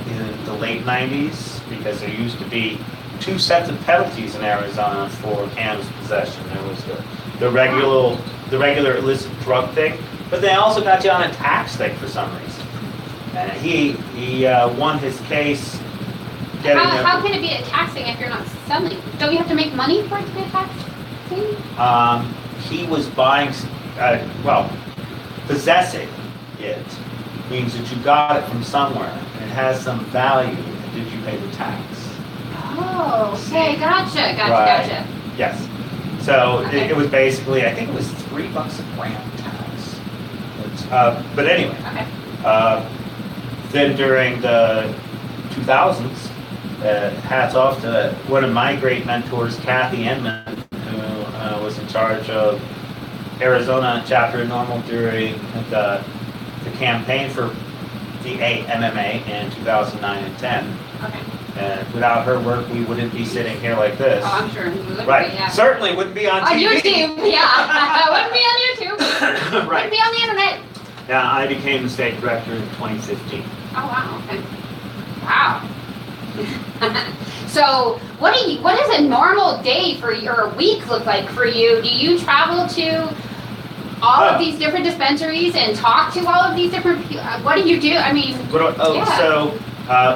A: in the late 90s, because there used to be 2 sets of penalties in Arizona for cannabis possession. There was the regular illicit drug thing, but they also got you on a tax thing for some reason. And he won his case.
B: How can it be a tax thing if you're not selling? Don't you have to make money for it to be a tax thing?
A: He was buying, possessing it means that you got it from somewhere. It has some value. Did you pay the tax?
B: Oh, okay, gotcha.
A: Right. Yes. So
B: Okay.
A: it was basically, I think it was $3 a gram tax. But anyway,
B: Okay.
A: then during the 2000s, hats off to one of my great mentors, Kathy Enman, who was in charge of Arizona chapter of Norml during the campaign for the MMA in 2009 and 10.
B: Okay.
A: And without her work, we wouldn't be sitting here like this.
B: Oh, I'm sure. Literally,
A: Right.
B: Yeah.
A: Certainly wouldn't be on
B: On
A: TV.
B: YouTube, yeah. I wouldn't be on YouTube.
A: Right.
B: Wouldn't be on the internet.
A: Now, I became the state director in 2015.
B: Oh wow. Okay. Wow. So, what does a normal day for you, or a week look like for you? Do you travel to all of these different dispensaries and talk to all of these different people? What do you do? I mean, yeah.
A: So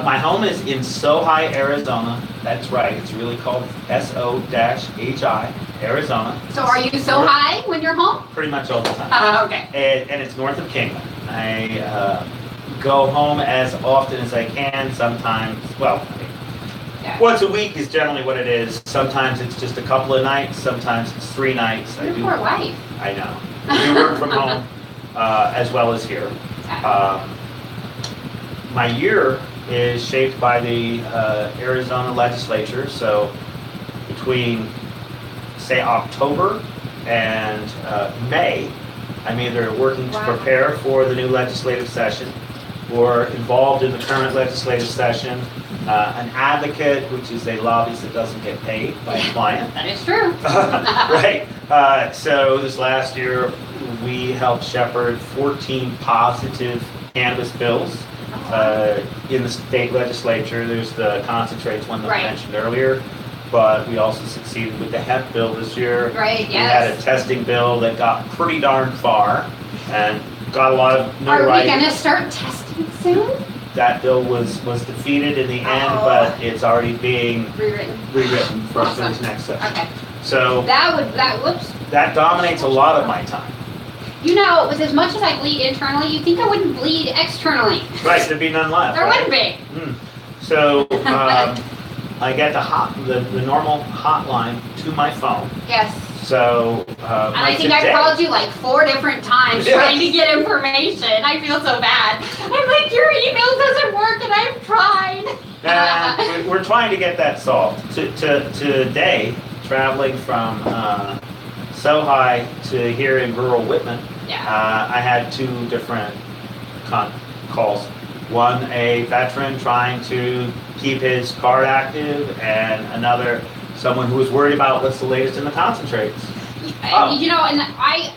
A: my home is in Sohi, Arizona. That's right. It's really called SO-HI, Arizona.
B: So are you so high when you're home?
A: Pretty much all the time.
B: Okay.
A: And it's north of Kingman. I go home as often as I can. Sometimes, once a week is generally what it is. Sometimes it's just a couple of nights. Sometimes it's 3 nights.
B: Your poor wife.
A: I know. I do work from home as well as here. My year is shaped by the Arizona legislature. So between, say, October and May, I'm either working to prepare for the new legislative session or involved in the current legislative session. An advocate, which is a lobbyist that doesn't get paid by a client.
B: That is true.
A: Right. So this last year, we helped shepherd 14 positive cannabis bills in the state legislature. There's the concentrates one that I mentioned earlier, but we also succeeded with the hemp bill this year.
B: Right, yes.
A: We had a testing bill that got pretty darn far and got a lot of notoriety.
B: Are we going to start testing soon?
A: That bill was defeated in the end, but it's already being rewritten for the next session.
B: Okay.
A: So that dominates a lot of my time.
B: You know, with as much as I bleed internally, you think I wouldn't bleed externally.
A: Right, there'd be none left.
B: There wouldn't be.
A: So I get the Norml hotline to my phone.
B: Yes.
A: So
B: and I think I've called you like 4 different times trying to get information. I feel so bad. I'm like, your email doesn't work, and I've tried.
A: And we're trying to get that solved. Today, traveling from Sohi to here in rural Wittmann, I had 2 different calls. One, a veteran trying to keep his card active, and another, someone who was worried about what's the latest in the concentrates.
B: You know, and I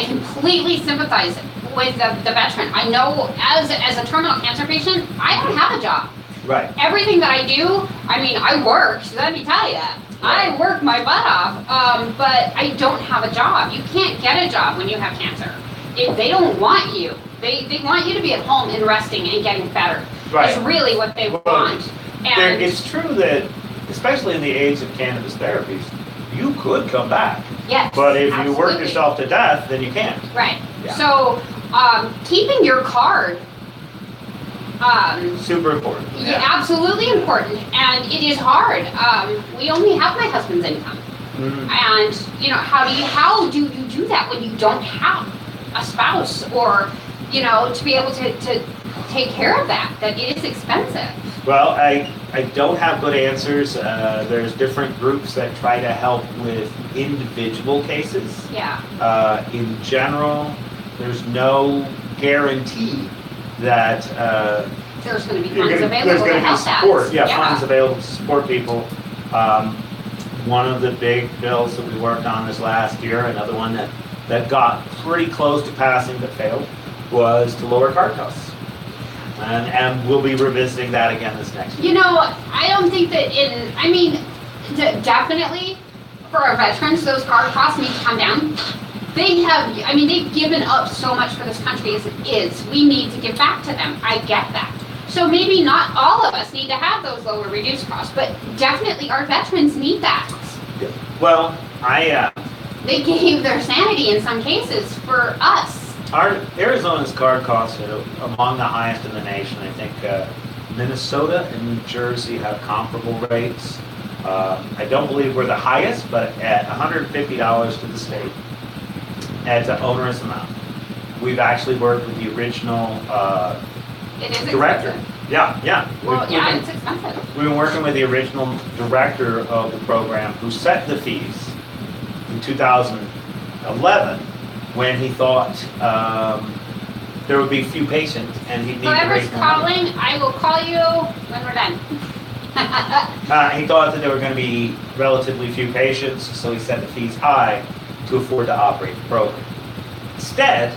B: completely sympathize with the veteran. I know as a terminal cancer patient, I don't have a job.
A: Right.
B: Everything that I do, I mean, I work, so let me tell you that. Right. I work my butt off, but I don't have a job. You can't get a job when you have cancer. They don't want you. They want you to be at home and resting and getting better.
A: Right.
B: It's really what they want. And
A: it's true that, especially in the age of cannabis therapies, you could come back.
B: Yes.
A: But if you work yourself to death, then you can't.
B: Right.
A: Yeah.
B: So keeping your card.
A: Super important.
B: Yeah, absolutely important, and it is hard. We only have my husband's income, and you know, how do you do that when you don't have a spouse, or you know, to be able to take care of that? That it is expensive.
A: Well, I don't have good answers. There's different groups that try to help with individual cases.
B: Yeah.
A: In general, there's no guarantee that
B: There's going to be
A: there's
B: funds
A: going
B: available
A: to
B: to
A: be
B: help
A: support.
B: that.
A: Yeah, funds available to support people. One of the big bills that we worked on this last year, another one that got pretty close to passing but failed, was to lower card costs. And we'll be revisiting that again this next year.
B: You know, I don't think that definitely for our veterans, those card costs need to come down. They've given up so much for this country as it is. We need to give back to them. I get that. So maybe not all of us need to have those lower reduced costs, but definitely our veterans need that.
A: Yeah. Well,
B: They gave their sanity in some cases for us.
A: Arizona's card costs are among the highest in the nation. I think Minnesota and New Jersey have comparable rates. I don't believe we're the highest, but at $150 to the state, it's an onerous amount. We've actually worked with the original
B: It is
A: director.
B: expensive.
A: Yeah.
B: Well, it's expensive.
A: We've been working with the original director of the program who set the fees in 2011 when he thought there would be few patients and he'd need to
B: Whoever's
A: raise more money.
B: calling, I will call you when we're done.
A: He thought that there were going to be relatively few patients, so he set the fees high to afford to operate the program. Instead,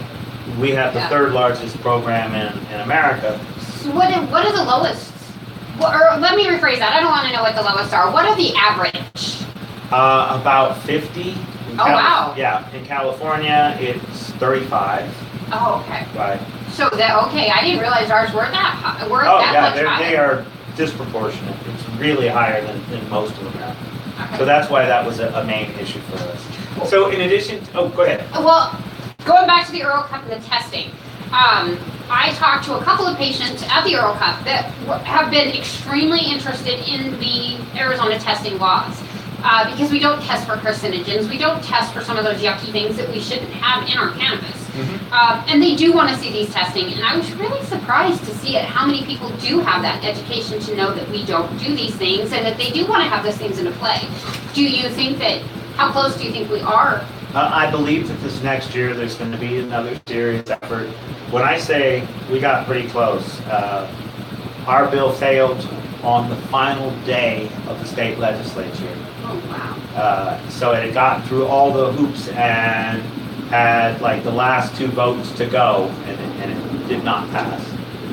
A: we have the third largest program in America.
B: So what are the lowest? Or let me rephrase that. I don't want to know what the lowest are. What are the average?
A: About 50.
B: Wow.
A: Yeah, in California it's 35.
B: Oh, okay.
A: Right.
B: So I didn't realize ours were that high. Much higher.
A: They are disproportionate. It's really higher than most of America.
B: Okay.
A: So that's why that was a main issue for us. So in addition, go ahead.
B: Well, going back to the Earl Cup and the testing, I talked to a couple of patients at the Earl Cup that have been extremely interested in the Arizona testing laws. Because we don't test for carcinogens, we don't test for some of those yucky things that we shouldn't have in our cannabis. Mm-hmm. And they do want to see these testing, and I was really surprised to see how many people do have that education to know that we don't do these things and that they do want to have those things into play. Do you think how close do you think we are?
A: I believe that this next year there's going to be another serious effort. When I say we got pretty close, our bill failed on the final day of the state legislature.
B: Oh, wow.
A: So it had gotten through all the hoops and had like the last 2 votes to go, and it did not pass.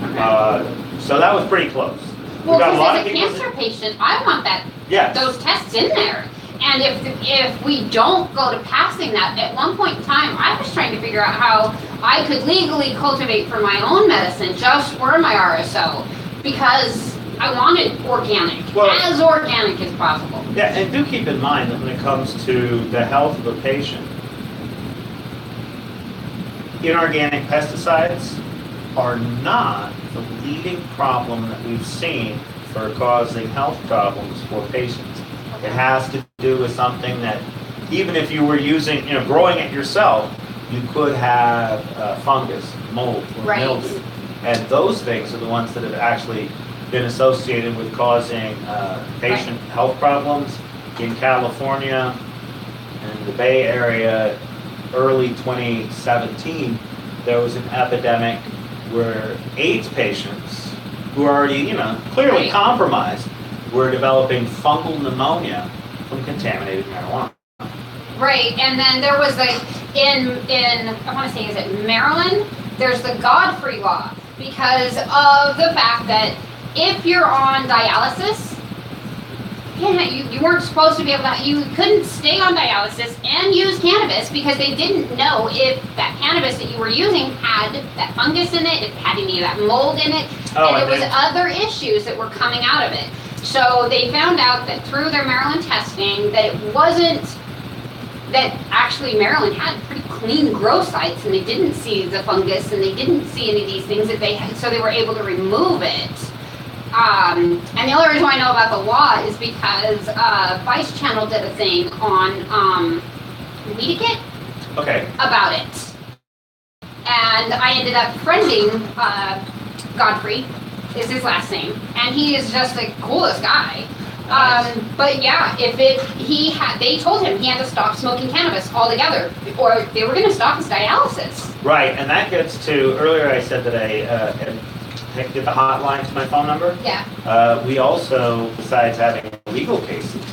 A: Okay. So that was pretty close.
B: Well, because as a cancer patient, I want
A: yes.
B: those tests in there. And if we don't go to passing that, at one point in time, I was trying to figure out how I could legally cultivate for my own medicine just for my RSO, because I want it organic, as organic as possible.
A: Yeah, and do keep in mind that when it comes to the health of a patient, inorganic pesticides are not the leading problem that we've seen for causing health problems for patients. It has to do with something that, even if you were using, growing it yourself, you could have fungus, mold, or mildew. And those things are the ones that have actually been associated with causing patient health problems. In California and the Bay Area, early 2017, there was an epidemic where AIDS patients who are already, clearly compromised, were developing fungal pneumonia from contaminated marijuana.
B: Right, and then there was in I want to say, is it Maryland? There's the Godfrey law, because of the fact that if you're on dialysis, you weren't supposed to be able to, you couldn't stay on dialysis and use cannabis because they didn't know if that cannabis that you were using had that fungus in it, if it had any of that mold in it, and there was other issues that were coming out of it. So they found out that through their Maryland testing that it wasn't, that actually Maryland had pretty clean grow sites and they didn't see the fungus and they didn't see any of these things that they had, so they were able to remove it. And the only reason I know about the law is because Vice Channel did a thing on Weedikit about it. And I ended up friending Godfrey is his last name, and he is just the coolest guy.
A: Nice.
B: But yeah, they told him he had to stop smoking cannabis altogether, or they were going to stop his dialysis.
A: Right, and that gets to, earlier I said that I get the hotline to my phone number.
B: Yeah.
A: We also, besides having legal cases,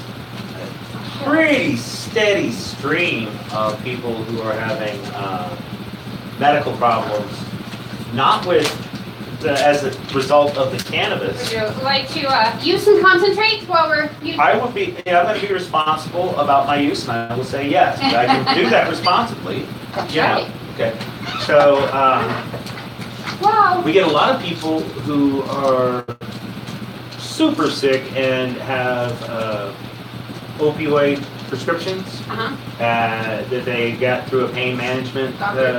A: a pretty steady stream of people who are having medical problems, not with as a result of the cannabis.
B: Would you like to use some concentrate while we're using?
A: I'm going to be responsible about my use, and I will say yes, but I can do that responsibly.
B: That's right.
A: Okay. So,
B: Wow.
A: we get a lot of people who are super sick and have opioid prescriptions
B: Uh-huh.
A: that they get through a pain management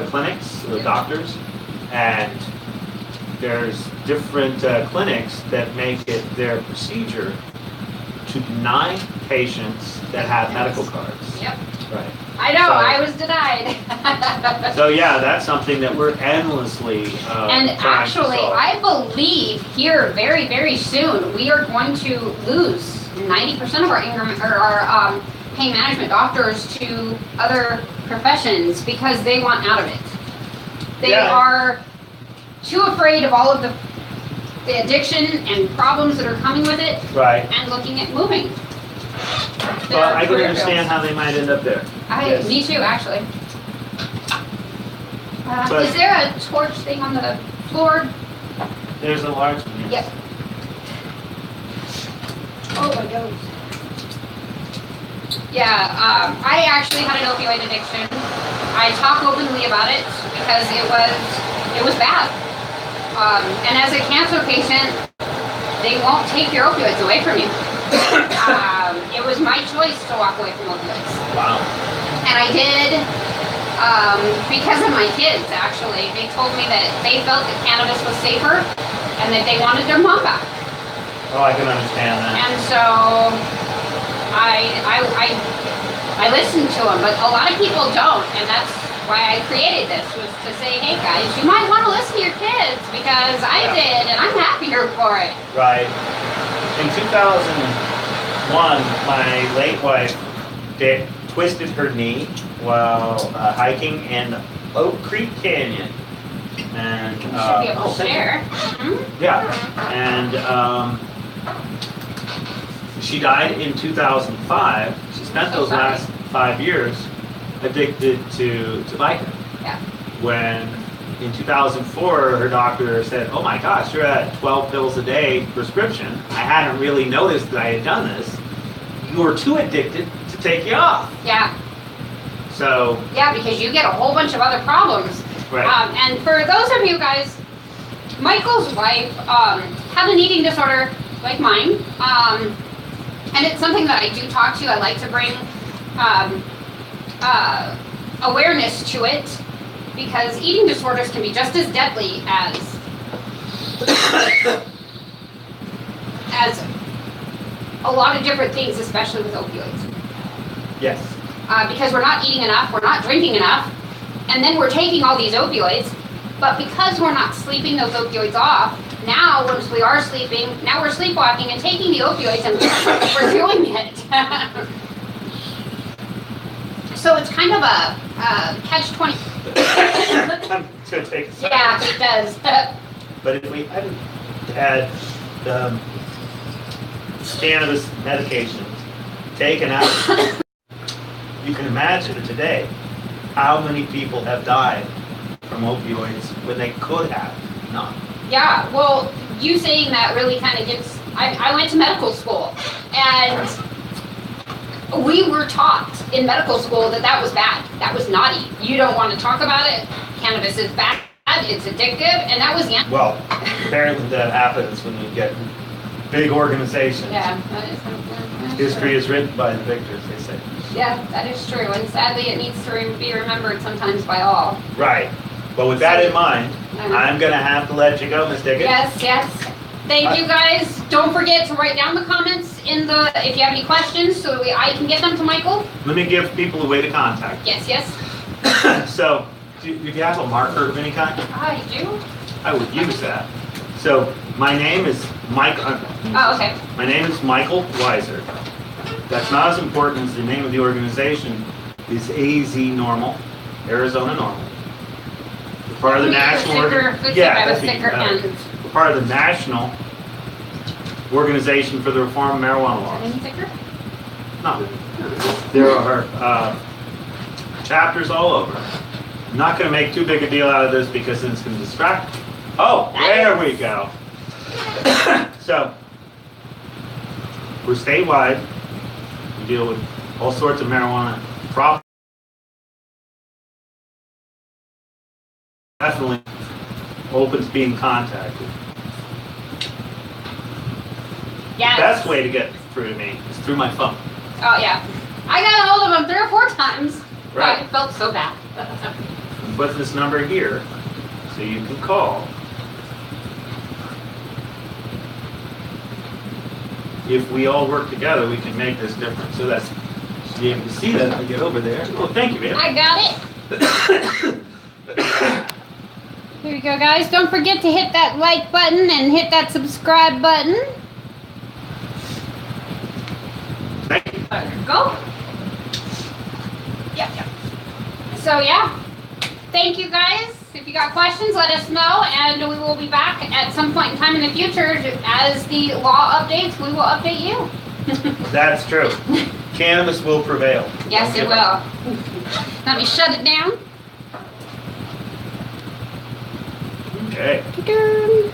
A: clinics, the doctors, and there's different clinics that make it their procedure to deny patients that have medical cards.
B: Yep.
A: Right.
B: I know,
A: So-
B: I was denied.
A: So yeah, that's something that we're endlessly
B: And
A: trying to
B: actually,
A: solve.
B: I believe here very, very soon, we are going to lose 90% of our increment, or our pain management doctors to other professions because they want out of it. They
A: Yeah.
B: are too afraid of all of the addiction and problems that are coming with it
A: Right.
B: and looking at moving.
A: Well, I can
B: Career
A: understand how they might end up there. Yes.
B: Me too, actually.
A: But-
B: Is there a torch thing on the floor?
A: There's a large one.
B: Yep. Oh my God. Yeah, I actually had an opioid addiction. I talk openly about it because it was bad. And as a cancer patient, they won't take your opioids away from you. It was my choice to walk away from opioids.
A: Wow.
B: And I did because of my kids, actually. They told me that they felt that cannabis was safer and that they wanted their mom back.
A: Oh, I can understand that.
B: And so I listened to them, but a lot of people don't, and that's why I created this, was to say, hey guys, you might want to listen to your kids, because I did, and I'm happier for it.
A: Right. In 2001, my late wife twisted her knee while hiking in Oak Creek Canyon. And
B: You should be able to share. Mhm.
A: yeah, and she died in 2005. She spent those last 5 years addicted to Vicodin.
B: Yeah.
A: When in 2004, her doctor said, "Oh my gosh, you're at 12 pills a day prescription. I hadn't really noticed that I had done this. You were too addicted to take you off."
B: Yeah.
A: So,
B: Yeah, because you get a whole bunch of other problems.
A: right.
B: And for those of you guys, Michael's wife had an eating disorder like mine, and it's something that I do talk to. I like to bring awareness to it, because eating disorders can be just as deadly as a lot of different things, especially with opioids.
A: Yes.
B: Because we're not eating enough, we're not drinking enough, and then we're taking all these opioids, but because we're not sleeping those opioids off, now once we are sleeping, now we're sleepwalking and taking the opioids and we're doing it. So it's kind of a catch-20.
A: I'm going to take a second.
B: Yeah, it does.
A: But if we hadn't had the cannabis medications taken out, you can imagine today how many people have died from opioids when they could have not.
B: Yeah, well, you saying that really kind of gets, I went to medical school, and we were taught in medical school that that was bad, that was naughty. You don't want to talk about it, cannabis is bad, it's addictive, and that was the end.
A: Well, apparently that happens when you get big organizations.
B: Yeah, that is
A: History is written by the victors, they say.
B: Yeah, that is true, and sadly it needs to be remembered sometimes by all.
A: Right. But with that in mind, I'm going to have to let you go, Ms. Dickett.
B: Yes, yes. Thank you guys. Don't forget to write down the comments if you have any questions, so that I can get them to Michael.
A: Let me give people a way to contact
B: Yes, yes.
A: you. So, if you have a marker of any kind,
B: I do.
A: I would use that. So my name is Mike.
B: Oh, okay.
A: My name is Michael Weiser. That's not as important as the name of the organization is AZ Norml, Arizona Norml. We're part of the national. We're part of the national organization for the reform of marijuana laws. No, there are chapters all over. I'm not going to make too big a deal out of this because it's going to distract. Oh, there we go. So, we're statewide. We deal with all sorts of marijuana problems. Definitely open to being contacted.
B: Yeah.
A: The best way to get through to me is through my phone.
B: Oh, yeah. I got a hold of him 3 or 4 times.
A: Right.
B: Oh, it felt so bad.
A: Put this number here so you can call. If we all work together, we can make this difference. So that's, to be able to see that, I get over there. Oh, thank you, man.
B: I got it. Here you go, guys. Don't forget to hit that like button and hit that subscribe button.
A: Thank you.
B: There you go. Yep. So, yeah. Thank you, guys. If you got questions, let us know, and we will be back at some point in time in the future. As the law updates, we will update you.
A: That's true. Cannabis will prevail.
B: Yes, it will. Let me shut it down.
A: Okay.
B: Ta-da.